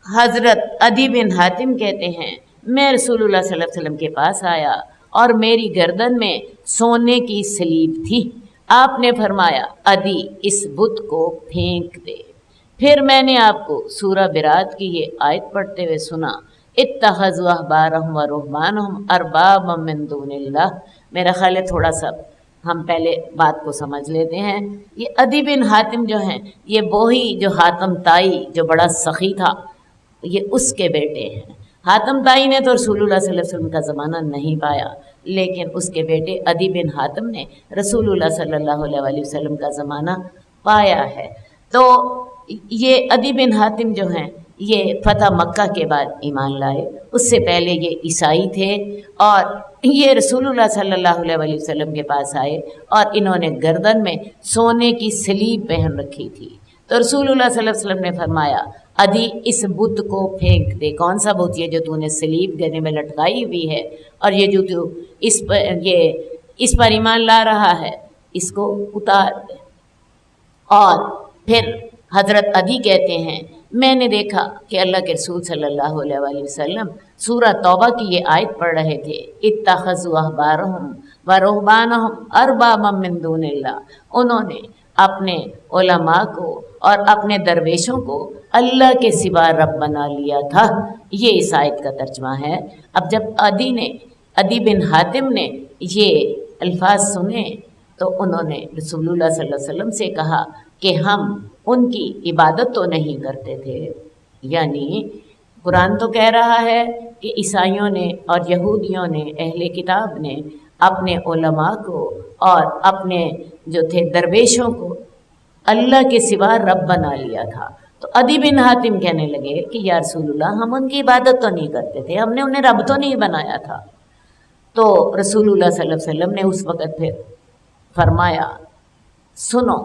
حضرت عدی بن حاتم کہتے ہیں میں رسول اللہ صلی اللہ علیہ وسلم کے پاس آیا اور میری گردن میں سونے کی سلیب تھی۔ آپ نے فرمایا عدی اس بت کو پھینک دے۔ پھر میں نے آپ کو سورہ برات کی یہ آیت پڑھتے ہوئے سنا، اتخذوا احبارهم ورهبانهم اربابا من دون اللہ۔ میرا خیال ہے تھوڑا سا ہم پہلے بات کو سمجھ لیتے ہیں۔ یہ عدی بن حاتم جو ہیں، یہ وہی جو حاتم طائی جو بڑا سخی تھا، یہ اس کے بیٹے ہیں۔ حاتم طائی نے تو رسول اللہ صلی اللہ علیہ وسلم کا زمانہ نہیں پایا، لیکن اس کے بیٹے عدی بن حاتم نے رسول اللہ صلی اللہ علیہ وسلم کا زمانہ پایا ہے۔ تو یہ عدی بن حاتم جو ہیں، یہ فتح مکہ کے بعد ایمان لائے، اس سے پہلے یہ عیسائی تھے، اور یہ رسول اللہ صلی اللہ علیہ وسلم کے پاس آئے اور انہوں نے گردن میں سونے کی سلیب پہن رکھی تھی۔ تو رسول اللہ صلی اللہ علیہ وسلم نے فرمایا عدی اس بت کو پھینک دے۔ کون سا بت؟ یہ جو تو نے سلیب گلے میں لٹکائی ہوئی ہے، اور یہ جو تو اس پر ایمان لا رہا ہے، اس کو اتار دے۔ اور پھر حضرت عدی کہتے ہیں میں نے دیکھا کہ اللہ کے رسول صلی اللہ علیہ وسلم سورہ توبہ کی یہ آیت پڑھ رہے تھے، اتخذوا احبارهم ورهبانهم اربابا من دون اللہ۔ انہوں نے اپنے علماء کو اور اپنے درویشوں کو اللہ کے سوا رب بنا لیا تھا۔ یہ اس آیت کا ترجمہ ہے۔ اب جب عدی بن حاتم نے یہ الفاظ سنے تو انہوں نے رسول اللہ صلی اللہ علیہ وسلم سے کہا کہ ہم ان کی عبادت تو نہیں کرتے تھے۔ یعنی قرآن تو کہہ رہا ہے کہ عیسائیوں نے اور یہودیوں نے، اہل کتاب نے اپنے علماء کو اور اپنے جو تھے درویشوں کو اللہ کے سوا رب بنا لیا تھا۔ تو عدی بن حاتم کہنے لگے کہ یا رسول اللہ، ہم ان کی عبادت تو نہیں کرتے تھے، ہم نے انہیں رب تو نہیں بنایا تھا۔ تو رسول اللہ صلی اللہ علیہ وسلم نے اس وقت پھر فرمایا سنو،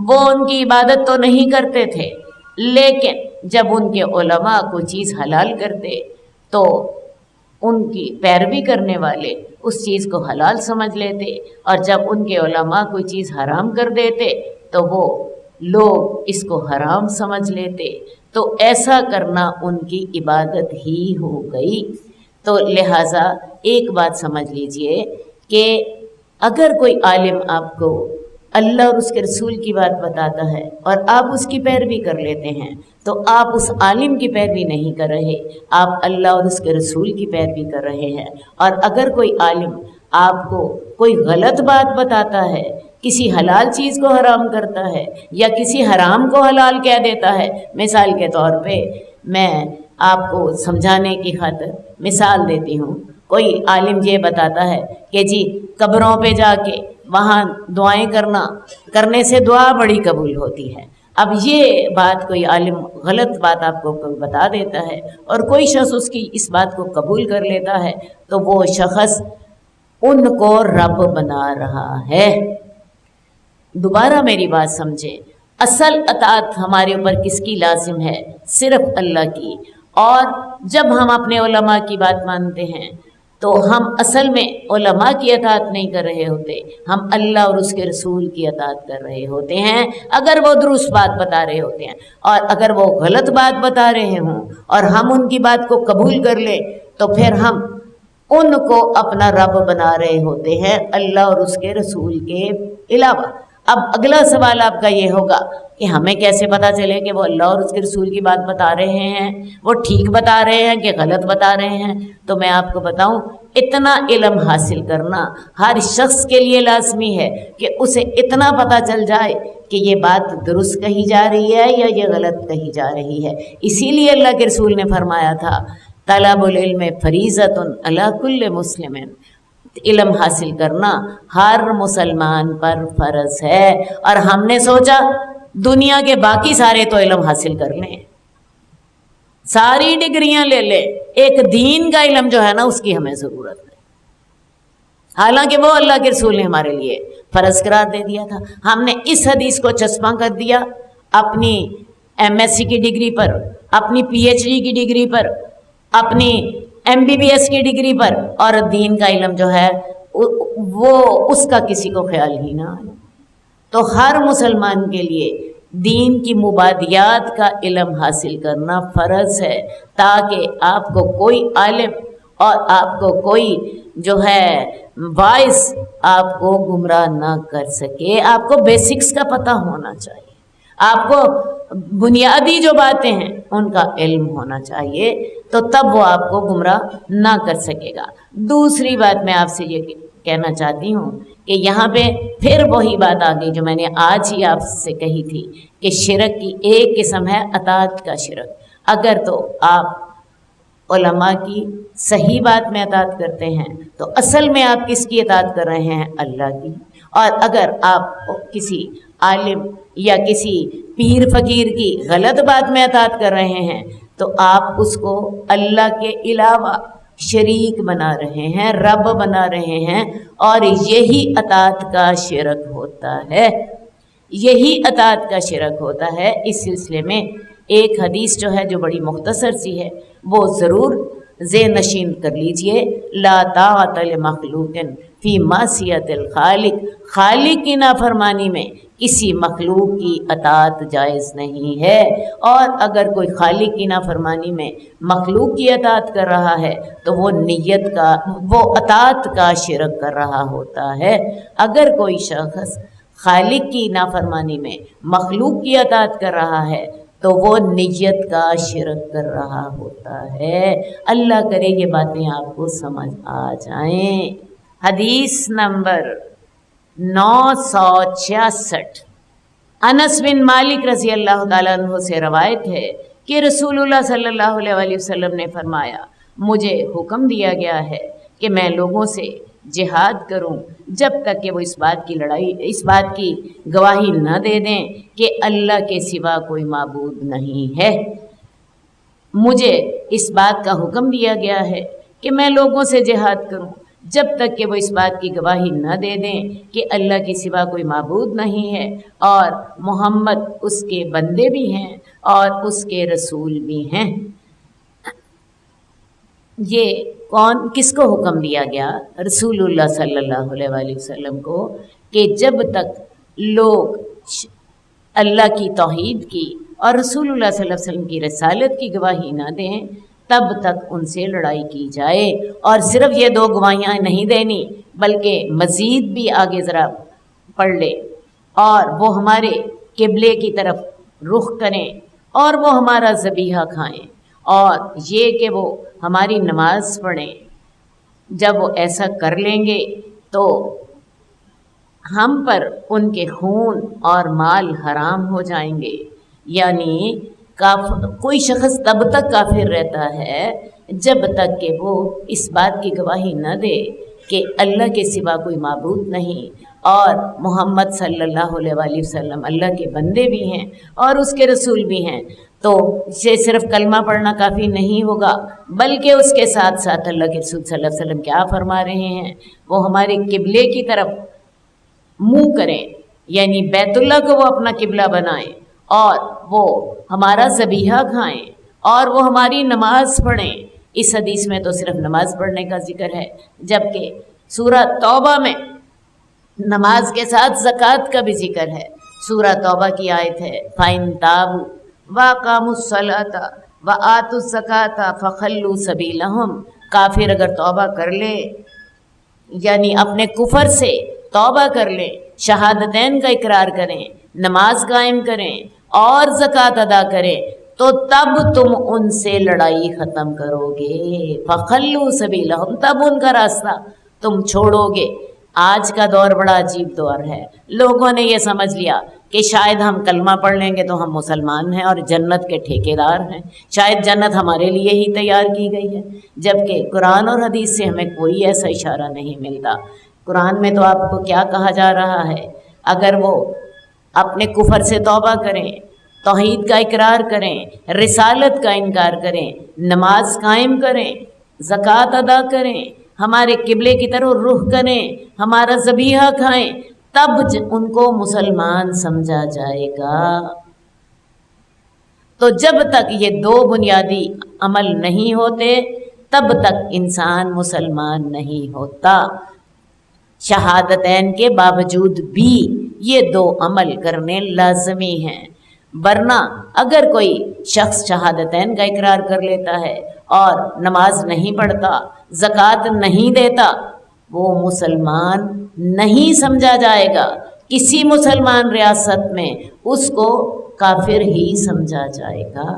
وہ ان کی عبادت تو نہیں کرتے تھے، لیکن جب ان کے علماء کوئی چیز حلال کرتے تو ان کی پیروی کرنے والے اس چیز کو حلال سمجھ لیتے، اور جب ان کے علماء کوئی چیز حرام کر دیتے تو وہ لوگ اس کو حرام سمجھ لیتے۔ تو ایسا کرنا ان کی عبادت ہی ہو گئی۔ تو لہٰذا ایک بات سمجھ لیجئے کہ اگر کوئی عالم آپ کو اللہ اور اس کے رسول کی بات بتاتا ہے اور آپ اس کی پیروی کر لیتے ہیں تو آپ اس عالم کی پیروی نہیں کر رہے، آپ اللہ اور اس کے رسول کی پیروی کر رہے ہیں۔ اور اگر کوئی عالم آپ کو کوئی غلط بات بتاتا ہے، کسی حلال چیز کو حرام کرتا ہے یا کسی حرام کو حلال کہہ دیتا ہے، مثال کے طور پہ میں آپ کو سمجھانے کی خاطر مثال دیتی ہوں، کوئی عالم یہ بتاتا ہے کہ جی قبروں پہ جا کے وہاں دعائیں کرنے سے دعا بڑی قبول ہوتی ہے۔ اب یہ بات کوئی عالم غلط بات آپ کو بتا دیتا ہے اور کوئی شخص اس کی اس بات کو قبول کر لیتا ہے تو وہ شخص ان کو رب بنا رہا ہے۔ دوبارہ میری بات سمجھیں، اصل اطاعت ہمارے اوپر کس کی لازم ہے؟ صرف اللہ کی۔ اور جب ہم اپنے علماء کی بات مانتے ہیں تو ہم اصل میں علماء کی اطاعت نہیں کر رہے ہوتے، ہم اللہ اور اس کے رسول کی اطاعت کر رہے ہوتے ہیں، اگر وہ درست بات بتا رہے ہوتے ہیں۔ اور اگر وہ غلط بات بتا رہے ہوں اور ہم ان کی بات کو قبول کر لیں تو پھر ہم ان کو اپنا رب بنا رہے ہوتے ہیں، اللہ اور اس کے رسول کے علاوہ۔ اب اگلا سوال آپ کا یہ ہوگا کہ ہمیں کیسے پتہ چلے کہ وہ اللہ اور اس کے رسول کی بات بتا رہے ہیں، وہ ٹھیک بتا رہے ہیں کہ غلط بتا رہے ہیں؟ تو میں آپ کو بتاؤں، اتنا علم حاصل کرنا ہر شخص کے لیے لازمی ہے کہ اسے اتنا پتہ چل جائے کہ یہ بات درست کہی جا رہی ہے یا یہ غلط کہی جا رہی ہے۔ اسی لیے اللہ کے رسول نے فرمایا تھا طلب العلم فریضۃ علی کل مسلم، علم حاصل کرنا ہر مسلمان پر فرض ہے۔ اور ہم نے سوچا دنیا کے باقی سارے تو علم حاصل کر لیں، ساری ڈگریاں لے لیں، ایک دین کا علم جو ہے نا اس کی ہمیں ضرورت ہے، حالانکہ وہ اللہ کے رسول نے ہمارے لیے فرض قرار دے دیا تھا۔ ہم نے اس حدیث کو چسپاں کر دیا اپنی MSc کی ڈگری پر، اپنی PhD کی ڈگری پر، اپنی MBBS کی ڈگری پر، اور دین کا علم جو ہے وہ اس کا کسی کو خیال ہی نہ آیا۔ تو ہر مسلمان کے لیے دین کی مبادیات کا علم حاصل کرنا فرض ہے، تاکہ آپ کو کوئی عالم اور آپ کو کوئی جو ہے باعث آپ کو گمراہ نہ کر سکے۔ آپ کو بیسکس کا پتہ ہونا چاہیے، آپ کو بنیادی جو باتیں ہیں ان کا علم ہونا چاہیے، تو تب وہ آپ کو گمراہ نہ کر سکے گا۔ دوسری بات میں آپ سے یہ کہنا چاہتی ہوں کہ یہاں پہ پھر وہی بات آ گئی جو میں نے آج ہی آپ سے کہی تھی کہ شرک کی ایک قسم ہے اطاعت کا شرک۔ اگر تو آپ علماء کی صحیح بات میں اطاعت کرتے ہیں تو اصل میں آپ کس کی اطاعت کر رہے ہیں؟ اللہ کی۔ اور اگر آپ کسی عالم یا کسی پیر فقیر کی غلط بات میں اطاعت کر رہے ہیں تو آپ اس کو اللہ کے علاوہ شریک بنا رہے ہیں، رب بنا رہے ہیں، اور یہی اطاعت کا شرک ہوتا ہے، یہی اطاعت کا شرک ہوتا ہے۔ اس سلسلے میں ایک حدیث جو ہے جو بڑی مختصر سی ہے وہ ضرور ذہن نشین کر لیجئے۔ لا طاعت لمخلوق فی معصیت الخالق، خالق کی نافرمانی میں کسی مخلوق کی اطاعت جائز نہیں ہے، اور اگر کوئی خالق کی نافرمانی میں مخلوق کی اطاعت کر رہا ہے تو وہ اطاعت کا شرک کر رہا ہوتا ہے۔ اگر کوئی شخص خالق کی نافرمانی میں مخلوق کی اطاعت کر رہا ہے تو وہ نیت کا شرک کر رہا ہوتا ہے۔ اللہ کرے یہ باتیں آپ کو سمجھ آ جائیں۔ حدیث نمبر 966 انس بن مالک رضی اللہ تعالیٰ عنہ سے روایت ہے کہ رسول اللہ صلی اللہ علیہ وسلم نے فرمایا، مجھے حکم دیا گیا ہے کہ میں لوگوں سے جہاد کروں جب تک کہ وہ اس بات کی گواہی نہ دے دیں کہ اللہ کے سوا کوئی معبود نہیں ہے۔ مجھے اس بات کا حکم دیا گیا ہے کہ میں لوگوں سے جہاد کروں جب تک کہ وہ اس بات کی گواہی نہ دے دیں کہ اللہ کے سوا کوئی معبود نہیں ہے اور محمد اس کے بندے بھی ہیں اور اس کے رسول بھی ہیں۔ یہ کس کو حکم دیا گیا؟ رسول اللہ صلی اللہ علیہ وسلم کو، کہ جب تک لوگ اللہ کی توحید کی اور رسول اللہ صلی اللہ علیہ وسلم کی رسالت کی گواہی نہ دیں تب تک ان سے لڑائی کی جائے۔ اور صرف یہ 2 گواہیاں نہیں دینی بلکہ مزید بھی آگے ذرا پڑھ لے، اور وہ ہمارے قبلے کی طرف رخ کریں اور وہ ہمارا ذبیحہ کھائیں، اور یہ کہ وہ ہماری نماز پڑھیں۔ جب وہ ایسا کر لیں گے تو ہم پر ان کے خون اور مال حرام ہو جائیں گے۔ یعنی کوئی شخص تب تک کافر رہتا ہے جب تک کہ وہ اس بات کی گواہی نہ دے کہ اللہ کے سوا کوئی معبود نہیں اور محمد صلی اللہ علیہ وسلم اللہ کے بندے بھی ہیں اور اس کے رسول بھی ہیں۔ تو اسے صرف کلمہ پڑھنا کافی نہیں ہوگا بلکہ اس کے ساتھ ساتھ اللہ کے رسول صلی اللہ علیہ وسلم کیا فرما رہے ہیں، وہ ہمارے قبلے کی طرف منہ کریں، یعنی بیت اللہ کو وہ اپنا قبلہ بنائیں، اور وہ ہمارا ذبیحہ کھائیں، اور وہ ہماری نماز پڑھیں۔ اس حدیث میں تو صرف نماز پڑھنے کا ذکر ہے، جبکہ سورہ توبہ میں نماز کے ساتھ زکوٰۃ کا بھی ذکر ہے۔ سورہ توبہ کی آیت ہے فَإِن تَابُوا وَأَقَامُوا الصَّلَاةَ وَآتُوا الزَّكَاةَ فَخَلُّوا سَبِيلَهُمْ، کافر اگر توبہ کر لے یعنی اپنے کفر سے توبہ کر لیں، شہادتین کا اقرار کریں، نماز قائم کریں اور زکوٰۃ ادا کریں تو تب تم ان سے لڑائی ختم کرو گے۔ فَخَلُّوا سَبِيلَهُمْ، تب ان کا راستہ تم چھوڑو گے۔ آج کا دور بڑا عجیب دور ہے، لوگوں نے یہ سمجھ لیا کہ شاید ہم کلمہ پڑھ لیں گے تو ہم مسلمان ہیں اور جنت کے ٹھیکیدار ہیں، شاید جنت ہمارے لیے ہی تیار کی گئی ہے، جبکہ قرآن اور حدیث سے ہمیں کوئی ایسا اشارہ نہیں ملتا۔ قرآن میں تو آپ کو کیا کہا جا رہا ہے، اگر وہ اپنے کفر سے توبہ کریں، توحید کا اقرار کریں، رسالت کا انکار کریں، نماز قائم کریں، زکوٰۃ ادا کریں، ہمارے قبلے کی طرف رخ کریں، ہمارا ذبیحہ کھائیں، تب ان کو مسلمان سمجھا جائے گا۔ تو جب تک یہ 2 بنیادی عمل نہیں ہوتے تب تک انسان مسلمان نہیں ہوتا۔ شہادتین کے باوجود بھی یہ 2 عمل کرنے لازمی ہیں، ورنہ اگر کوئی شخص شہادتین کا اقرار کر لیتا ہے اور نماز نہیں پڑھتا، زکوٰۃ نہیں دیتا، وہ مسلمان نہیں سمجھا جائے گا، کسی مسلمان ریاست میں اس کو کافر ہی سمجھا جائے گا۔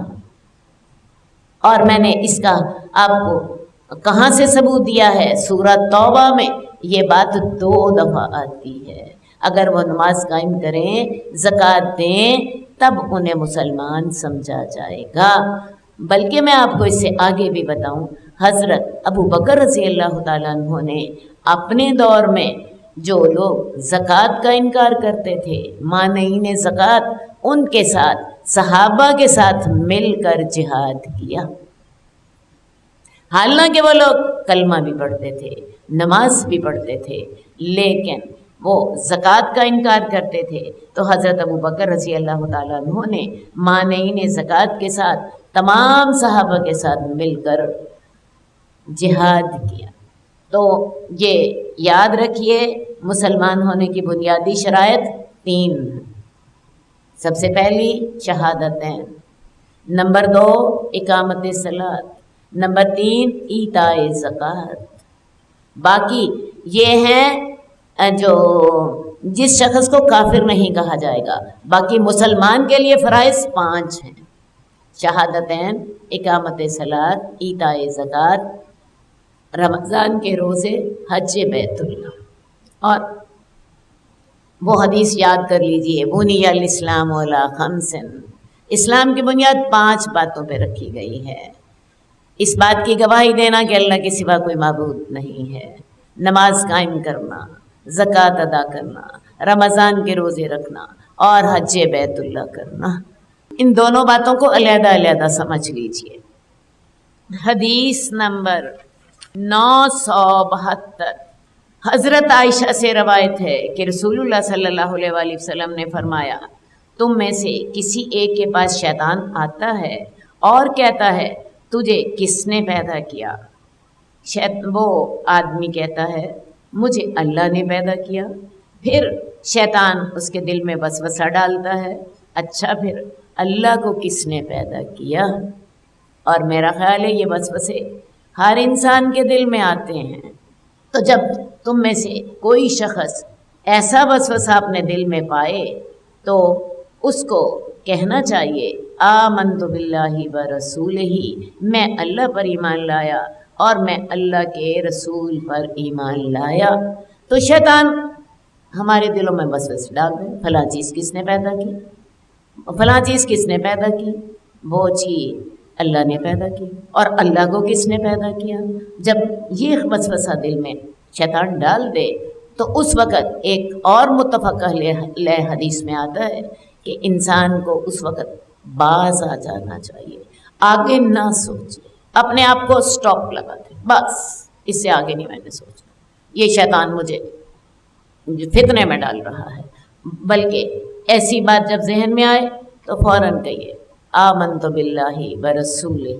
اور میں نے اس کا آپ کو کہاں سے ثبوت دیا ہے؟ سورہ توبہ میں یہ بات 2 دفعہ آتی ہے۔ اگر وہ نماز قائم کریں، زکوٰۃ دیں، تب انہیں مسلمان سمجھا جائے گا۔ بلکہ میں آپ کو اس سے آگے بھی بتاؤں، حضرت ابو بکر رضی اللہ تعالیٰ عنہ نے اپنے دور میں جو لوگ زکوٰۃ کا انکار کرتے تھے، مانعین زکوٰۃ، ان کے ساتھ صحابہ کے ساتھ مل کر جہاد کیا۔ حالانکہ وہ لوگ کلمہ بھی پڑھتے تھے، نماز بھی پڑھتے تھے، لیکن وہ زکوٰۃ کا انکار کرتے تھے، تو حضرت ابو بکر رضی اللہ تعالیٰ عنہ نے مانعین زکوٰۃ کے ساتھ تمام صحابہ کے ساتھ مل کر جہاد کیا۔ تو یہ یاد رکھیے، مسلمان ہونے کی بنیادی شرائط 3 ہیں۔ سب سے پہلی شہادتین، نمبر 2 اقامت صلاۃ، نمبر 3 ایتاء زکوٰۃ۔ باقی یہ ہیں جو جس شخص کو کافر نہیں کہا جائے گا۔ باقی مسلمان کے لیے فرائض 5 ہیں، شہادتین، اقامت صلاۃ، ایتاء زکوٰۃ، رمضان کے روزے، حج بیت اللہ۔ اور وہ حدیث یاد کر لیجئے، بنی الاسلام علی 5، اسلام کی بنیاد 5 باتوں پہ رکھی گئی ہے۔ اس بات کی گواہی دینا کہ اللہ کے سوا کوئی معبود نہیں ہے، نماز قائم کرنا، زکوٰۃ ادا کرنا، رمضان کے روزے رکھنا اور حج بیت اللہ کرنا۔ ان دونوں باتوں کو علیحدہ علیحدہ سمجھ لیجئے۔ حدیث نمبر 972، حضرت عائشہ سے روایت ہے کہ رسول اللہ صلی اللہ علیہ وآلہ وسلم نے فرمایا، تم میں سے کسی ایک کے پاس شیطان آتا ہے اور کہتا ہے تجھے کس نے پیدا کیا؟ وہ آدمی کہتا ہے مجھے اللہ نے پیدا کیا۔ پھر شیطان اس کے دل میں وسوسہ ڈالتا ہے، اچھا پھر اللہ کو کس نے پیدا کیا؟ اور میرا خیال ہے یہ وسوسے ہر انسان کے دل میں آتے ہیں۔ تو جب تم میں سے کوئی شخص ایسا وسوسہ اپنے دل میں پائے تو اس کو کہنا چاہیے آمنت باللہ ورسولہ، میں اللہ پر ایمان لایا اور میں اللہ کے رسول پر ایمان لایا۔ تو شیطان ہمارے دلوں میں وسوسے ڈال دے، فلاں چیز کس نے پیدا کی، فلاں چیز کس نے پیدا کی؟ وہ چیز اللہ نے پیدا کی۔ اور اللہ کو کس نے پیدا کیا؟ جب یہ وسوسہ دل میں شیطان ڈال دے تو اس وقت ایک اور متفق علیہ حدیث میں آتا ہے کہ انسان کو اس وقت باز آ جانا چاہیے، آگے نہ سوچے، اپنے آپ کو سٹاپ لگا دے، بس اس سے آگے نہیں میں نے سوچنا، یہ شیطان مجھے فتنے میں ڈال رہا ہے۔ بلکہ ایسی بات جب ذہن میں آئے تو فوراً کہیے آمنت باللہ ورسولہ،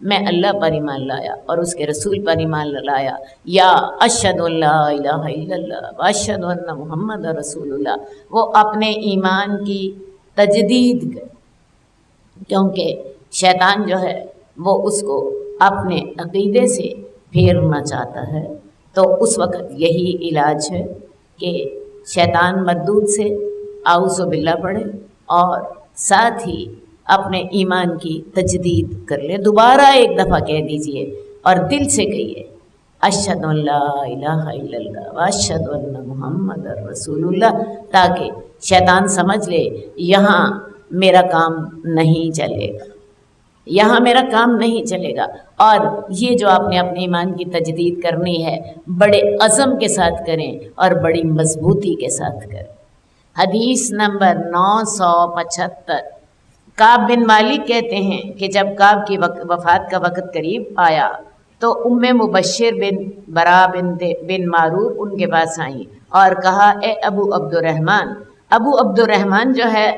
میں اللہ پر ایمان لایا اور اس کے رسول پر ایمان لایا، یا اشہد ان لا الہ الا اللہ واشہد ان محمد رسول اللہ۔ وہ اپنے ایمان کی تجدید کرے، کیونکہ شیطان جو ہے وہ اس کو اپنے عقیدے سے پھیرنا چاہتا ہے۔ تو اس وقت یہی علاج ہے کہ شیطان مردود سے اعوذ باللہ پڑھے اور ساتھ ہی اپنے ایمان کی تجدید کر لے۔ دوبارہ ایک دفعہ کہہ دیجئے اور دل سے کہیے اشہد ان لا الہ الا اللہ واشہد ان محمد رسول اللہ، تاکہ شیطان سمجھ لے یہاں میرا کام نہیں چلے گا، یہاں میرا کام نہیں چلے گا۔ اور یہ جو آپ نے اپنے ایمان کی تجدید کرنی ہے بڑے عزم کے ساتھ کریں اور بڑی مضبوطی کے ساتھ کریں۔ حدیث نمبر 975، کعب بن مالک کہتے ہیں کہ جب کعب کی وفات کا وقت قریب آیا تو ام مبشر بن برا بن معرور ان کے پاس آئیں اور کہا اے ابو عبد الرحمن، ابو عبد الرحمن جو ہے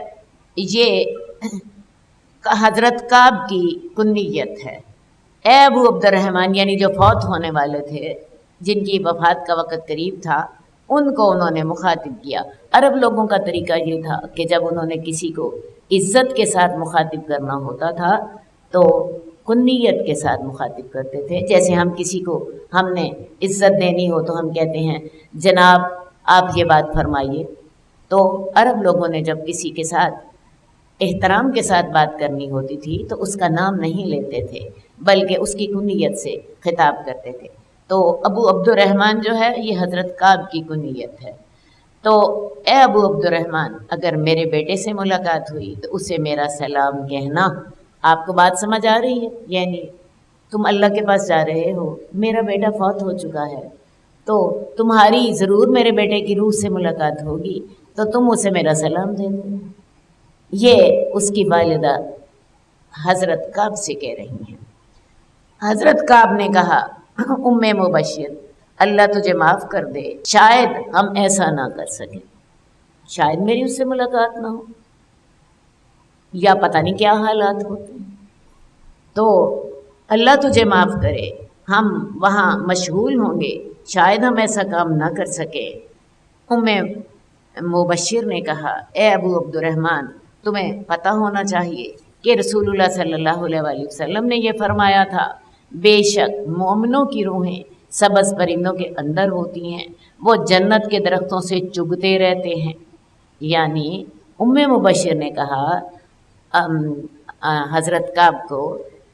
یہ حضرت کعب کی کنیت ہے، اے ابو عبد الرحمن، یعنی جو فوت ہونے والے تھے، جن کی وفات کا وقت قریب تھا، ان کو انہوں نے مخاطب کیا۔ عرب لوگوں کا طریقہ یہ تھا کہ جب انہوں نے کسی کو عزت کے ساتھ مخاطب کرنا ہوتا تھا تو کنیت کے ساتھ مخاطب کرتے تھے. جیسے ہم کسی کو ہم نے عزت دینی ہو تو ہم کہتے ہیں جناب آپ یہ بات فرمائیے. تو عرب لوگوں نے جب کسی کے ساتھ احترام کے ساتھ بات کرنی ہوتی تھی تو اس کا نام نہیں لیتے تھے بلکہ اس کی کنیت سے خطاب کرتے تھے. تو ابو عبد الرحمن جو ہے یہ حضرت کعب کی کنیت ہے. تو اے ابو عبد الرحمن اگر میرے بیٹے سے ملاقات ہوئی تو اسے میرا سلام کہنا. آپ کو بات سمجھ آ رہی ہے؟ یعنی تم اللہ کے پاس جا رہے ہو، میرا بیٹا فوت ہو چکا ہے، تو تمہاری ضرور میرے بیٹے کی روح سے ملاقات ہوگی تو تم اسے میرا سلام دے دو. یہ اس کی والدہ حضرت کعب سے کہہ رہی ہیں. حضرت کعب نے کہا ام مبشر اللہ تجھے معاف کر دے، شاید ہم ایسا نہ کر سکیں، شاید میری اس سے ملاقات نہ ہو یا پتہ نہیں کیا حالات ہوتے ہیں، تو اللہ تجھے معاف کرے، ہم وہاں مشغول ہوں گے، شاید ہم ایسا کام نہ کر سکیں. ام مبشر نے کہا اے ابو عبد الرحمن تمہیں پتہ ہونا چاہیے کہ رسول اللہ صلی اللہ علیہ وآلہ وسلم نے یہ فرمایا تھا بے شک مومنوں کی روحیں سبز پرندوں کے اندر ہوتی ہیں، وہ جنت کے درختوں سے چگتے رہتے ہیں. یعنی ام مبشر نے کہا حضرت کعب کو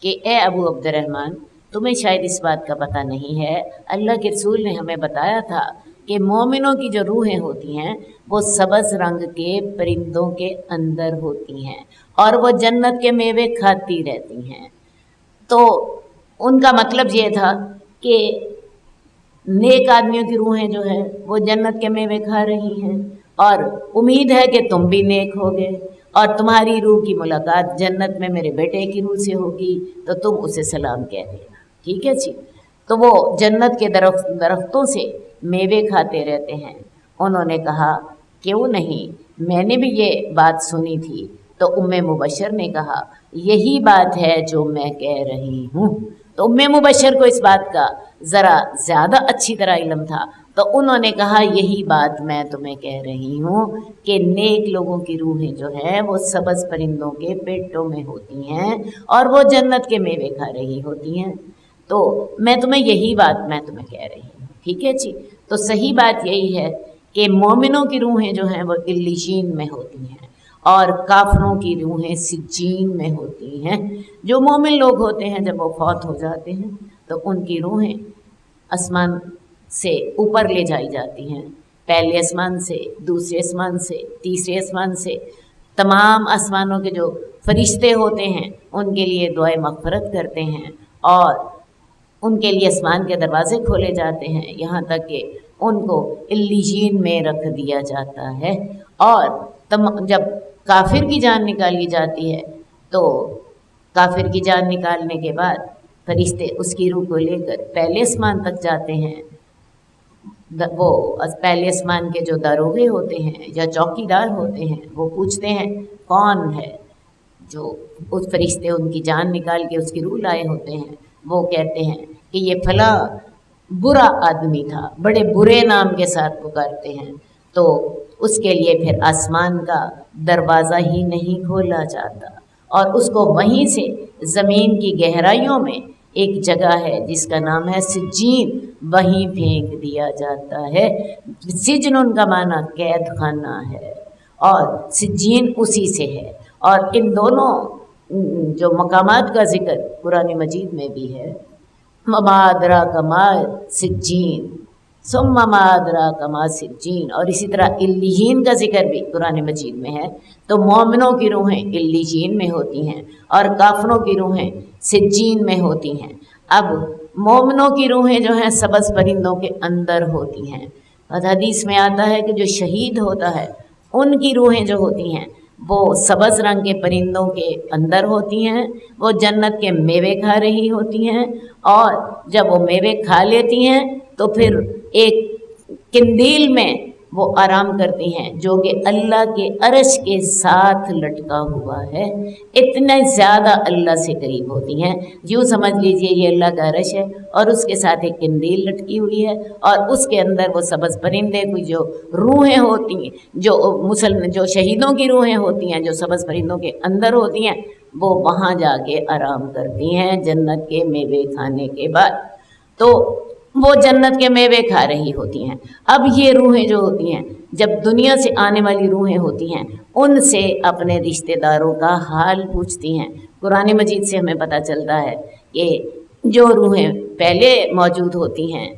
کہ اے ابو عبد الرحمن تمہیں شاید اس بات کا پتہ نہیں ہے، اللہ کے رسول نے ہمیں بتایا تھا کہ مومنوں کی جو روحیں ہوتی ہیں وہ سبز رنگ کے پرندوں کے اندر ہوتی ہیں اور وہ جنت کے میوے کھاتی رہتی ہیں. تو ان کا مطلب یہ تھا کہ نیک آدمیوں کی روحیں جو ہیں وہ جنت کے میوے کھا رہی ہیں اور امید ہے کہ تم بھی نیک ہوگے اور تمہاری روح کی ملاقات جنت میں میرے بیٹے کی روح سے ہوگی تو تم اسے سلام کہہ دینا. ٹھیک ہے جی. تو وہ جنت کے درختوں سے میوے کھاتے رہتے ہیں. انہوں نے کہا کیوں نہیں، میں نے بھی یہ بات سنی تھی. تو ام مبشر نے کہا یہی بات ہے جو میں کہہ رہی ہوں. تو ام مبشر کو اس بات کا ذرا زیادہ اچھی طرح علم تھا تو انہوں نے کہا یہی بات میں تمہیں کہہ رہی ہوں کہ نیک لوگوں کی روحیں جو ہیں وہ سبز پرندوں کے پیٹوں میں ہوتی ہیں اور وہ جنت کے میوے کھا رہی ہوتی ہیں. تو میں تمہیں یہی بات میں تمہیں کہہ رہی ہوں. ٹھیک ہے جی. تو صحیح بات یہی ہے کہ مومنوں کی روحیں جو ہیں وہ علیین میں ہوتی ہیں اور کافروں کی روحیں سجین میں ہوتی ہیں. جو مومن لوگ ہوتے ہیں جب وہ فوت ہو جاتے ہیں تو ان کی روحیں آسمان سے اوپر لے جائی جاتی ہیں، پہلے آسمان سے، دوسرے آسمان سے، تیسرے آسمان سے. تمام آسمانوں کے جو فرشتے ہوتے ہیں ان کے لیے دعائے مغفرت کرتے ہیں اور ان کے لیے آسمان کے دروازے کھولے جاتے ہیں یہاں تک کہ ان کو علیین میں رکھ دیا جاتا ہے. اور جب کافر کی جان نکالی جاتی ہے تو کافر کی جان نکالنے کے بعد فرشتے اس کی روح کو لے کر پہلے آسمان تک جاتے ہیں. وہ پہلے آسمان کے جو داروغے ہوتے ہیں یا چوکی دار ہوتے ہیں وہ پوچھتے ہیں کون ہے جو اس فرشتے ان کی جان نکال کے اس کی روح لائے ہوتے ہیں. وہ کہتے ہیں کہ یہ فلاں برا آدمی تھا، بڑے برے نام کے ساتھ پکارتے ہیں. تو اس کے لیے پھر آسمان کا دروازہ ہی نہیں کھولا جاتا اور اس کو وہیں سے زمین کی گہرائیوں میں ایک جگہ ہے جس کا نام ہے سجین، وہیں پھینک دیا جاتا ہے. سجن ان کا معنی قید خانہ ہے اور سجین اسی سے ہے. اور ان دونوں جو مقامات کا ذکر قرآن مجید میں بھی ہے، وما ادراک ما سجین ثم ما ادراک ما سجین، اور اسی طرح علیین کا ذکر بھی قرآن مجید میں ہے. تو مومنوں کی روحیں علیین میں ہوتی ہیں اور کافروں کی روحیں سجین میں ہوتی ہیں. اب مومنوں کی روحیں جو ہیں سبز پرندوں کے اندر ہوتی ہیں. اور حدیث میں آتا ہے کہ جو شہید ہوتا ہے ان کی روحیں جو ہوتی ہیں وہ سبز رنگ کے پرندوں کے اندر ہوتی ہیں، وہ جنت کے میوے کھا رہی ہوتی ہیں اور جب وہ میوے کھا لیتی ہیں تو پھر ایک قندیل میں وہ آرام کرتی ہیں جو کہ اللہ کے عرش کے ساتھ لٹکا ہوا ہے. اتنے زیادہ اللہ سے قریب ہوتی ہیں. یوں سمجھ لیجئے یہ اللہ کا عرش ہے اور اس کے ساتھ ایک قندیل لٹکی ہوئی ہے اور اس کے اندر وہ سبز پرندے کوئی جو روحیں ہوتی ہیں جو شہیدوں کی روحیں ہوتی ہیں جو سبز پرندوں کے اندر ہوتی ہیں وہ وہاں جا کے آرام کرتی ہیں جنت کے میوے کھانے کے بعد۔ تو وہ جنت کے میوے کھا رہی ہوتی ہیں۔ اب یہ روحیں جو ہوتی ہیں، جب دنیا سے آنے والی روحیں ہوتی ہیں، ان سے اپنے رشتہ داروں کا حال پوچھتی ہیں۔ قرآن مجید سے ہمیں پتہ چلتا ہے کہ جو روحیں پہلے موجود ہوتی ہیں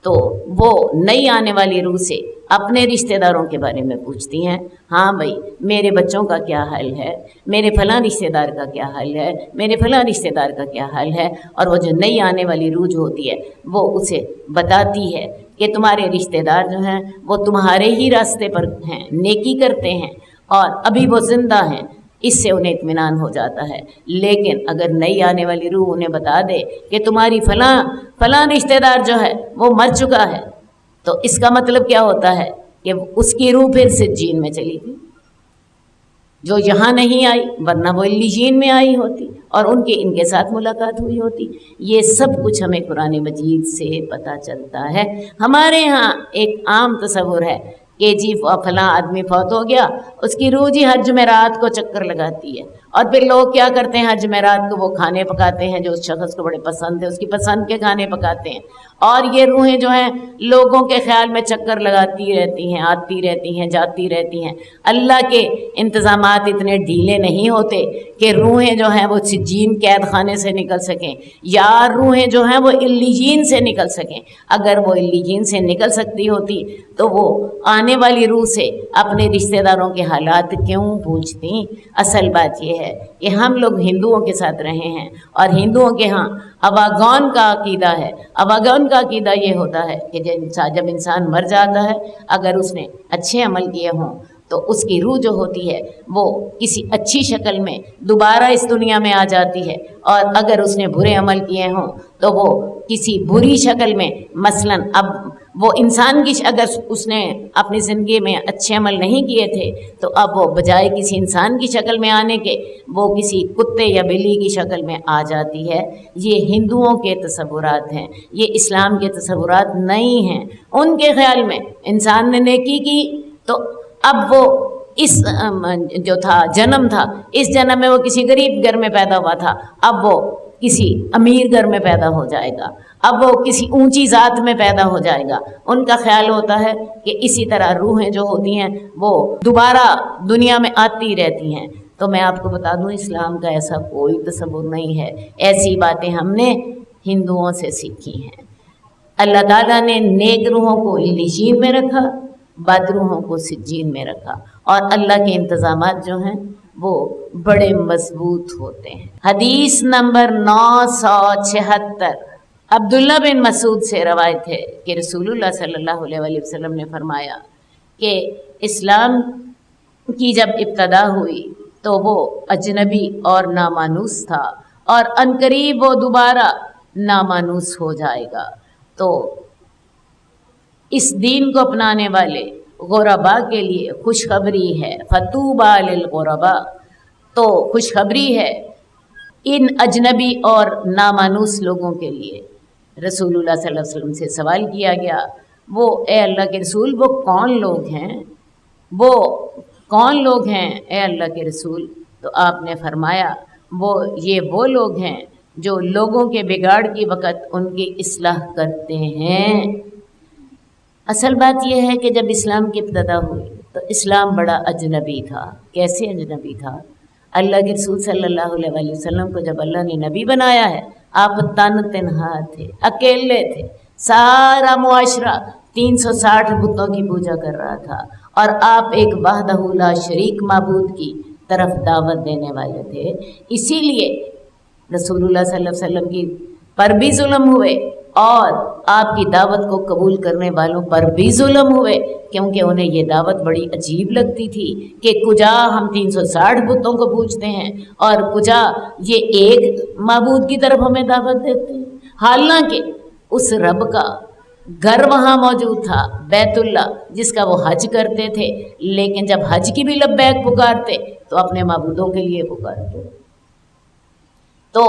تو وہ نئی آنے والی روح سے اپنے رشتہ داروں کے بارے میں پوچھتی ہیں، ہاں بھائی میرے بچوں کا کیا حال ہے، میرے فلاں رشتہ دار کا کیا حال ہے، میرے فلاں رشتہ دار کا کیا حال ہے۔ اور وہ جو نئی آنے والی روح جو ہوتی ہے وہ اسے بتاتی ہے کہ تمہارے رشتہ دار جو ہیں وہ تمہارے ہی راستے پر ہیں، نیکی کرتے ہیں اور ابھی وہ زندہ ہیں، اس سے انہیں اطمینان ہو جاتا ہے۔ لیکن اگر نئی آنے والی روح انہیں بتا دے کہ تمہاری فلاں رشتہ دار جو ہے وہ مر چکا ہے، تو اس کا مطلب کیا ہوتا ہے کہ اس کی روح پھر سجین میں چلی گئی، جو یہاں نہیں آئی، ورنہ وہ علیین میں آئی ہوتی اور ان کے ساتھ ملاقات ہوئی ہوتی۔ یہ سب کچھ ہمیں قرآن مجید سے پتہ چلتا ہے۔ ہمارے ہاں ایک عام تصور ہے کہ جی فلاں آدمی فوت ہو گیا، اس کی روح جی ہر جمعرات کو چکر لگاتی ہے، اور پھر لوگ کیا کرتے ہیں، ہر جمعرات کو وہ کھانے پکاتے ہیں جو اس شخص کو بڑے پسند ہے، اس کی پسند کے کھانے پکاتے ہیں، اور یہ روحیں جو ہیں لوگوں کے خیال میں چکر لگاتی رہتی ہیں، آتی رہتی ہیں، جاتی رہتی ہیں۔ اللہ کے انتظامات اتنے ڈھیلے نہیں ہوتے کہ روحیں جو ہیں وہ سجین قید خانے سے نکل سکیں، یا روحیں جو ہیں وہ علیین سے نکل سکیں۔ اگر وہ علیین سے نکل سکتی ہوتی تو وہ آنے والی روح سے اپنے رشتہ داروں کے حالات کیوں پوچھتی؟ اصل بات یہ ہے کہ ہم لوگ ہندوؤں کے ساتھ رہے ہیں، اور ہندوؤں کے ہاں اواگون کا عقیدہ ہے۔ اواگون کا عقیدہ یہ ہوتا ہے کہ جب انسان مر جاتا ہے، اگر اس نے اچھے عمل کیے ہوں تو اس کی روح جو ہوتی ہے وہ کسی اچھی شکل میں دوبارہ اس دنیا میں آ جاتی ہے، اور اگر اس نے برے عمل کیے ہوں تو وہ کسی بری شکل میں، مثلاً اب وہ انسان کی اگر اس نے اپنی زندگی میں اچھے عمل نہیں کیے تھے تو اب وہ بجائے کسی انسان کی شکل میں آنے کے وہ کسی کتے یا بلی کی شکل میں آ جاتی ہے۔ یہ ہندوؤں کے تصورات ہیں، یہ اسلام کے تصورات نہیں ہیں۔ ان کے خیال میں انسان نے نیکی کی تو اب وہ اس جو تھا جنم تھا، اس جنم میں وہ کسی غریب گھر میں پیدا ہوا تھا، اب وہ کسی امیر گھر میں پیدا ہو جائے گا، اب وہ کسی اونچی ذات میں پیدا ہو جائے گا۔ ان کا خیال ہوتا ہے کہ اسی طرح روحیں جو ہوتی ہیں وہ دوبارہ دنیا میں آتی رہتی ہیں۔ تو میں آپ کو بتا دوں اسلام کا ایسا کوئی تصور نہیں ہے، ایسی باتیں ہم نے ہندوؤں سے سیکھی ہیں۔ اللہ تعالیٰ نے نیک روحوں کو علیین میں رکھا، بد روحوں کو سجین میں رکھا، اور اللہ کے انتظامات جو ہیں وہ بڑے مضبوط ہوتے ہیں۔ حدیث نمبر 976 عبداللہ بن مسعود سے روایت ہے کہ رسول اللہ صلی اللہ علیہ وسلم نے فرمایا کہ اسلام کی جب ابتدا ہوئی تو وہ اجنبی اور نامانوس تھا، اور عنقریب وہ دوبارہ نامانوس ہو جائے گا۔ تو اس دین کو اپنانے والے غربا کے لیے خوشخبری ہے، فطوبی للغربا، تو خوشخبری ہے ان اجنبی اور نامانوس لوگوں کے لیے۔ رسول اللہ صلی اللہ علیہ وسلم سے سوال کیا گیا، وہ اے اللہ کے رسول وہ کون لوگ ہیں، وہ کون لوگ ہیں اے اللہ کے رسول؟ تو آپ نے فرمایا وہ لوگ ہیں جو لوگوں کے بگاڑ کی وقت ان کی اصلاح کرتے ہیں۔ اصل بات یہ ہے کہ جب اسلام کی ابتدا ہوئی تو اسلام بڑا اجنبی تھا۔ کیسے اجنبی تھا؟ اللہ کے رسول صلی اللہ علیہ وسلم کو جب اللہ نے نبی بنایا ہے، آپ تنہا تھے، اکیلے تھے، سارا معاشرہ 360 بتوں کی پوجا کر رہا تھا، اور آپ ایک وحدہ لا شریک معبود کی طرف دعوت دینے والے تھے۔ اسی لیے رسول اللہ صلی اللہ علیہ وسلم کی پر بھی ظلم ہوئے، اور آپ کی دعوت کو قبول کرنے والوں پر بھی ظلم ہوئے، کیونکہ انہیں یہ دعوت بڑی عجیب لگتی تھی کہ کجا ہم 360 بتوں کو پوجتے ہیں اور کجا یہ ایک معبود کی طرف ہمیں دعوت دیتے ہیں، حالانکہ اس رب کا گھر وہاں موجود تھا، بیت اللہ، جس کا وہ حج کرتے تھے، لیکن جب حج کی بھی لبیک پکارتے تو اپنے معبودوں کے لیے پکارتے۔ تو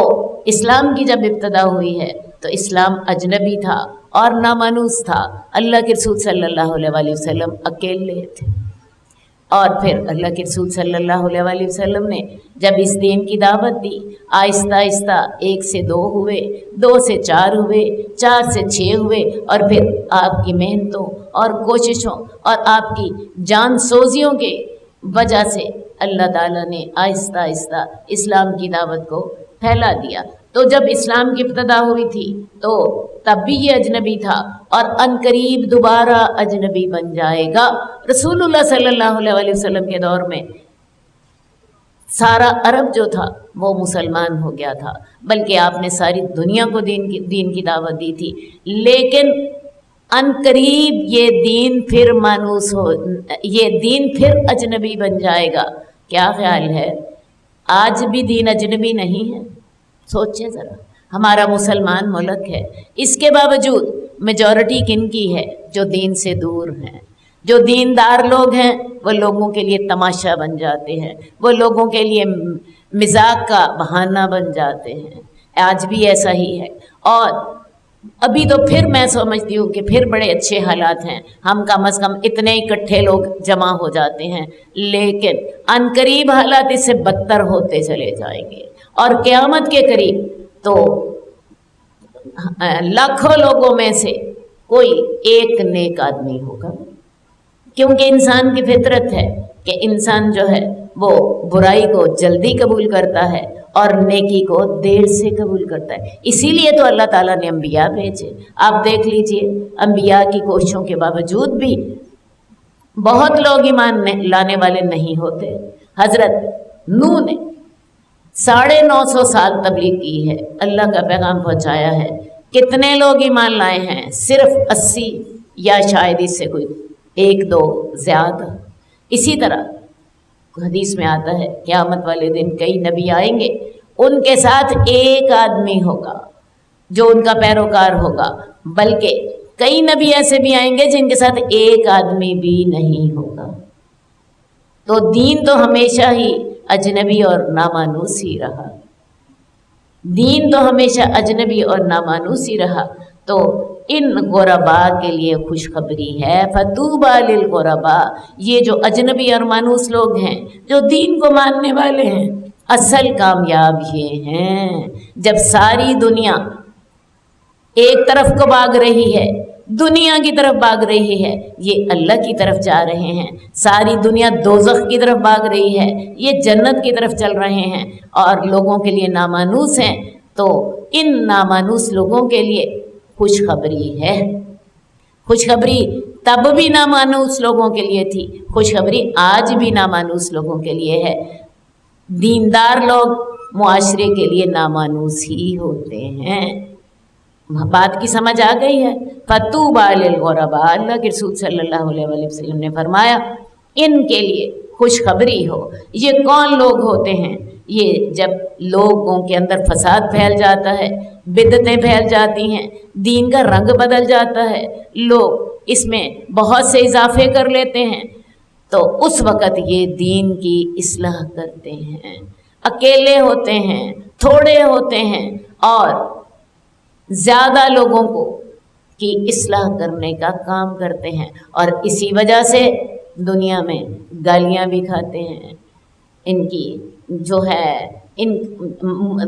اسلام کی جب ابتدا ہوئی ہے تو اسلام اجنبی تھا اور نامانوس تھا، اللہ کے رسول صلی اللہ علیہ وسلم اکیلے تھے۔ اور پھر اللہ کے رسول صلی اللہ علیہ وسلم نے جب اس دین کی دعوت دی، آہستہ آہستہ 1 سے 2 ہوئے، 2 سے 4 ہوئے، 4 سے 6 ہوئے، اور پھر آپ کی محنتوں اور کوششوں اور آپ کی جان سوزیوں کے وجہ سے اللہ تعالیٰ نے آہستہ آہستہ اسلام کی دعوت کو پھیلا دیا۔ تو جب اسلام کی ابتدا ہوئی تھی تو تب بھی یہ اجنبی تھا، اور عنقریب دوبارہ اجنبی بن جائے گا۔ رسول اللہ صلی اللہ علیہ وسلم کے دور میں سارا عرب جو تھا وہ مسلمان ہو گیا تھا، بلکہ آپ نے ساری دنیا کو دین کی دعوت دی تھی، لیکن عنقریب یہ دین پھر اجنبی بن جائے گا۔ کیا خیال ہے؟ آج بھی دین اجنبی نہیں ہے؟ سوچیں ذرا، ہمارا مسلمان ملک ہے، اس کے باوجود میجورٹی کن کی ہے؟ جو دین سے دور ہیں، جو دیندار لوگ ہیں وہ لوگوں کے لیے تماشا بن جاتے ہیں، وہ لوگوں کے لیے مزاق کا بہانہ بن جاتے ہیں۔ آج بھی ایسا ہی ہے، اور ابھی تو پھر میں سمجھتی ہوں کہ پھر بڑے اچھے حالات ہیں، ہم کم از کم اتنے اکٹھے لوگ جمع ہو جاتے ہیں، لیکن عنقریب حالات اس سے بدتر ہوتے چلے جائیں گے، اور قیامت کے قریب تو لاکھوں لوگوں میں سے کوئی ایک نیک آدمی ہوگا، کیونکہ انسان کی فطرت ہے کہ انسان جو ہے وہ برائی کو جلدی قبول کرتا ہے اور نیکی کو دیر سے قبول کرتا ہے۔ اسی لیے تو اللہ تعالیٰ نے انبیاء بھیجے۔ آپ دیکھ لیجئے، انبیاء کی کوششوں کے باوجود بھی بہت لوگ ایمان لانے والے نہیں ہوتے۔ حضرت نوح نے 950 سال تبلیغ کی ہے، اللہ کا پیغام پہنچایا ہے، کتنے لوگ ایمان لائے ہیں؟ صرف 80، یا شاید اس سے کوئی 1-2 زیادہ۔ اسی طرح حدیث میں آتا ہے قیامت والے دن کئی نبی آئیں گے، ان کے ساتھ ایک آدمی ہوگا جو ان کا پیروکار ہوگا، بلکہ کئی نبی ایسے بھی آئیں گے جن کے ساتھ ایک آدمی بھی نہیں ہوگا۔ تو دین تو ہمیشہ ہی اجنبی اور نامانوس ہی رہا، دین تو ہمیشہ اجنبی اور نامانوس ہی رہا۔ تو ان غرباء کے لیے خوشخبری ہے، فطوبی للغرباء، یہ جو اجنبی اور مانوس لوگ ہیں، جو دین کو ماننے والے ہیں، اصل کامیاب یہ ہیں جب ساری دنیا ایک طرف کو بھاگ رہی ہے، دنیا کی طرف بھاگ رہی ہے، یہ اللہ کی طرف جا رہے ہیں۔ ساری دنیا دوزخ کی طرف بھاگ رہی ہے، یہ جنت کی طرف چل رہے ہیں، اور لوگوں کے لیے نامانوس ہیں۔ تو ان نامانوس لوگوں کے لیے خوشخبری ہے۔ خوشخبری تب بھی نامانوس لوگوں کے لیے تھی، خوشخبری آج بھی نامانوس لوگوں کے لیے ہے۔ دیندار لوگ معاشرے کے لیے نامانوس ہی ہوتے ہیں۔ بات کی سمجھ آ گئی ہے؟ فطوبی للغرباء، اللہ کے رسول صلی اللہ علیہ وسلم نے فرمایا ان کے لیے خوشخبری ہو۔ یہ کون لوگ ہوتے ہیں؟ یہ جب لوگوں کے اندر فساد پھیل جاتا ہے، بدعتیں پھیل جاتی ہیں، دین کا رنگ بدل جاتا ہے، لوگ اس میں بہت سے اضافے کر لیتے ہیں، تو اس وقت یہ دین کی اصلاح کرتے ہیں۔ اکیلے ہوتے ہیں، تھوڑے ہوتے ہیں، اور زیادہ لوگوں کو کی اصلاح کرنے کا کام کرتے ہیں، اور اسی وجہ سے دنیا میں گالیاں بھی کھاتے ہیں، ان کی جو ہے ان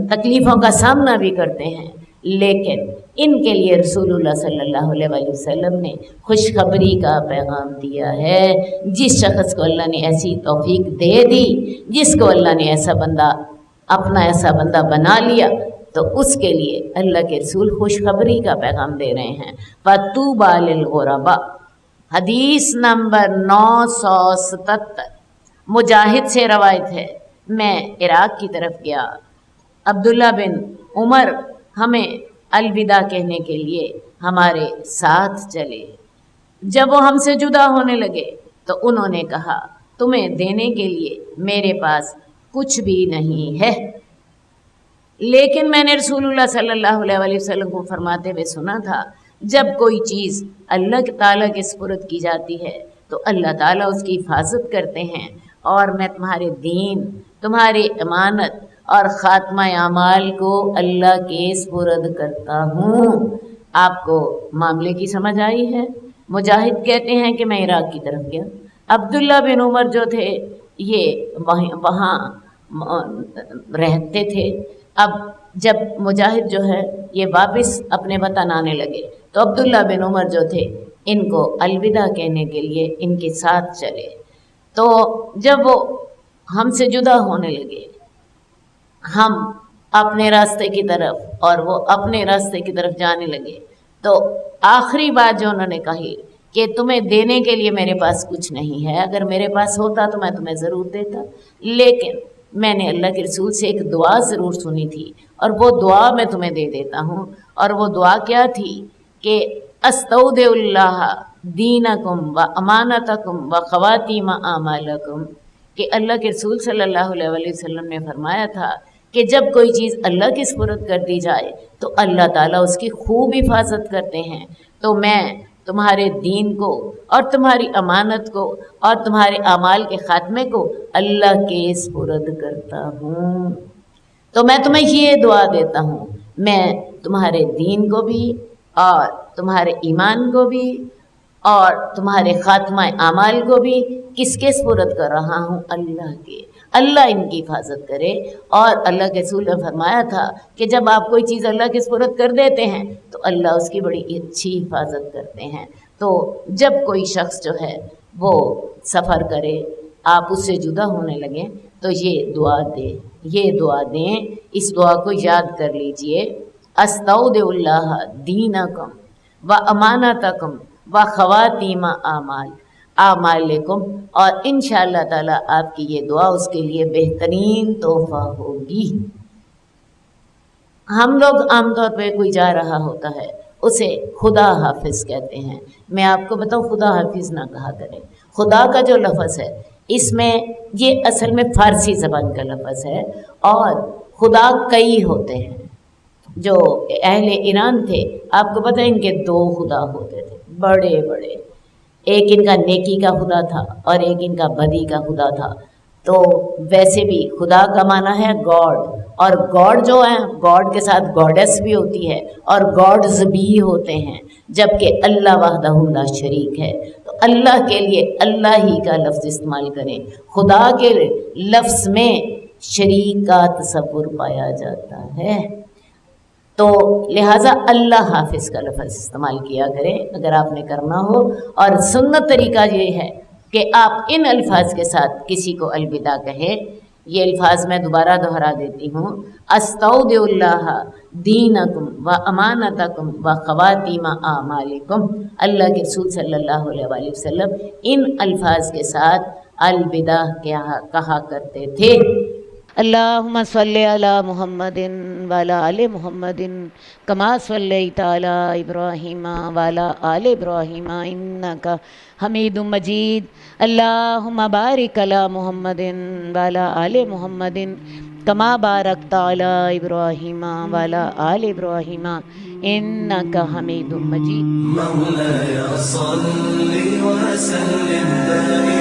تکلیفوں کا سامنا بھی کرتے ہیں، لیکن ان کے لیے رسول اللہ صلی اللہ علیہ وسلم نے خوشخبری کا پیغام دیا ہے۔ جس شخص کو اللہ نے ایسی توفیق دے دی، جس کو اللہ نے ایسا بندہ بنا لیا، تو اس کے لیے اللہ کے رسول خوشخبری کا پیغام دے رہے ہیں۔ فطوبی للغرباء، حدیث نمبر 977، مجاہد سے روایت ہے، میں عراق کی طرف گیا، عبداللہ بن عمر ہمیں الوداع کہنے کے لیے ہمارے ساتھ چلے۔ جب وہ ہم سے جدا ہونے لگے تو انہوں نے کہا تمہیں دینے کے لیے میرے پاس کچھ بھی نہیں ہے، لیکن میں نے رسول اللہ صلی اللہ علیہ وسلم کو فرماتے ہوئے سنا تھا جب کوئی چیز اللہ تعالیٰ کے سپرد کی جاتی ہے تو اللہ تعالیٰ اس کی حفاظت کرتے ہیں، اور میں تمہارے دین، تمہاری امانت اور خاتمہ اعمال کو اللہ کے سپرد کرتا ہوں۔ آپ کو معاملے کی سمجھ آئی ہے؟ مجاہد کہتے ہیں کہ میں عراق کی طرف گیا، عبداللہ بن عمر جو تھے یہ وہاں رہتے تھے۔ اب جب مجاہد جو ہے یہ واپس اپنے وطن آنے لگے تو عبداللہ بن عمر جو تھے ان کو الوداع کہنے کے لیے ان کے ساتھ چلے۔ تو جب وہ ہم سے جدا ہونے لگے، ہم اپنے راستے کی طرف اور وہ اپنے راستے کی طرف جانے لگے، تو آخری بات جو انہوں نے کہی کہ تمہیں دینے کے لیے میرے پاس کچھ نہیں ہے، اگر میرے پاس ہوتا تو میں تمہیں ضرور دیتا، لیکن میں نے اللہ کے رسول سے ایک دعا ضرور سنی تھی اور وہ دعا میں تمہیں دے دیتا ہوں۔ اور وہ دعا کیا تھی کہ استودع اللہ دینکم و امانتکم و خواتیم اعمالکم، کہ اللہ کے رسول صلی اللہ علیہ وسلم نے فرمایا تھا کہ جب کوئی چیز اللہ کی سپرد کر دی جائے تو اللہ تعالیٰ اس کی خوب حفاظت کرتے ہیں۔ تو میں تمہارے دین کو اور تمہاری امانت کو اور تمہارے اعمال کے خاتمے کو اللہ کے سپرد کرتا ہوں۔ تو میں تمہیں یہ دعا دیتا ہوں، میں تمہارے دین کو بھی اور تمہارے ایمان کو بھی اور تمہارے خاتمہ اعمال کو بھی کس کے سپرد کر رہا ہوں؟ اللہ کے۔ اللہ ان کی حفاظت کرے۔ اور اللہ کے رسول نے فرمایا تھا کہ جب آپ کوئی چیز اللہ کے سپرد کر دیتے ہیں تو اللہ اس کی بڑی اچھی حفاظت کرتے ہیں۔ تو جب کوئی شخص جو ہے وہ سفر کرے، آپ اس سے جدا ہونے لگیں تو یہ دعا دیں، اس دعا کو یاد کر لیجئے، استودع اللہ دینکم و امانتکم و خواتیم اعمالکم، اور انشاءاللہ تعالیٰ آپ کی یہ دعا اس کے لیے بہترین تحفہ ہوگی۔ ہم لوگ عام طور پہ کوئی جا رہا ہوتا ہے اسے خدا حافظ کہتے ہیں۔ میں آپ کو بتاؤں خدا حافظ نہ کہا کریں۔ خدا کا جو لفظ ہے اس میں یہ اصل میں فارسی زبان کا لفظ ہے، اور خدا کئی ہوتے ہیں۔ جو اہل ایران تھے آپ کو پتہ ہے ان کے 2 خدا ہوتے تھے بڑے بڑے، ایک ان کا نیکی کا خدا تھا اور ایک ان کا بدی کا خدا تھا۔ تو ویسے بھی خدا کا معنی ہے گاڈ، اور گاڈ جو ہے گاڈ کے ساتھ گاڈس بھی ہوتی ہے اور گاڈز بھی ہوتے ہیں، جبکہ اللہ وحدہ لا شریک ہے۔ تو اللہ کے لیے اللہ ہی کا لفظ استعمال کریں۔ خدا کے لفظ میں شریک کا تصور پایا جاتا ہے، تو لہٰذا اللہ حافظ کا لفظ استعمال کیا کریں اگر آپ نے کرنا ہو۔ اور سنت طریقہ یہ ہے کہ آپ ان الفاظ کے ساتھ کسی کو الوداع کہیں۔ یہ الفاظ میں دوبارہ دہرا دیتی ہوں، استودع اللہ دینکم و امانتکم و خواتیم اعمالکم۔ اللہ کے رسول صلی اللہ علیہ وآلہ وسلم ان الفاظ کے ساتھ الوداع کہا کرتے تھے۔ اللہم صلی علی محمد وعلی آل محمد کما صلیت علی ابراہیم وعلی آل ابراہیم انک حمید مجید۔ اللہم بارک علی محمد وعلی آل محمد کما بارکت علی ابراہیم وعلی آل ابراہیم انک حمید مجید۔ مولاي صل وسلم دائما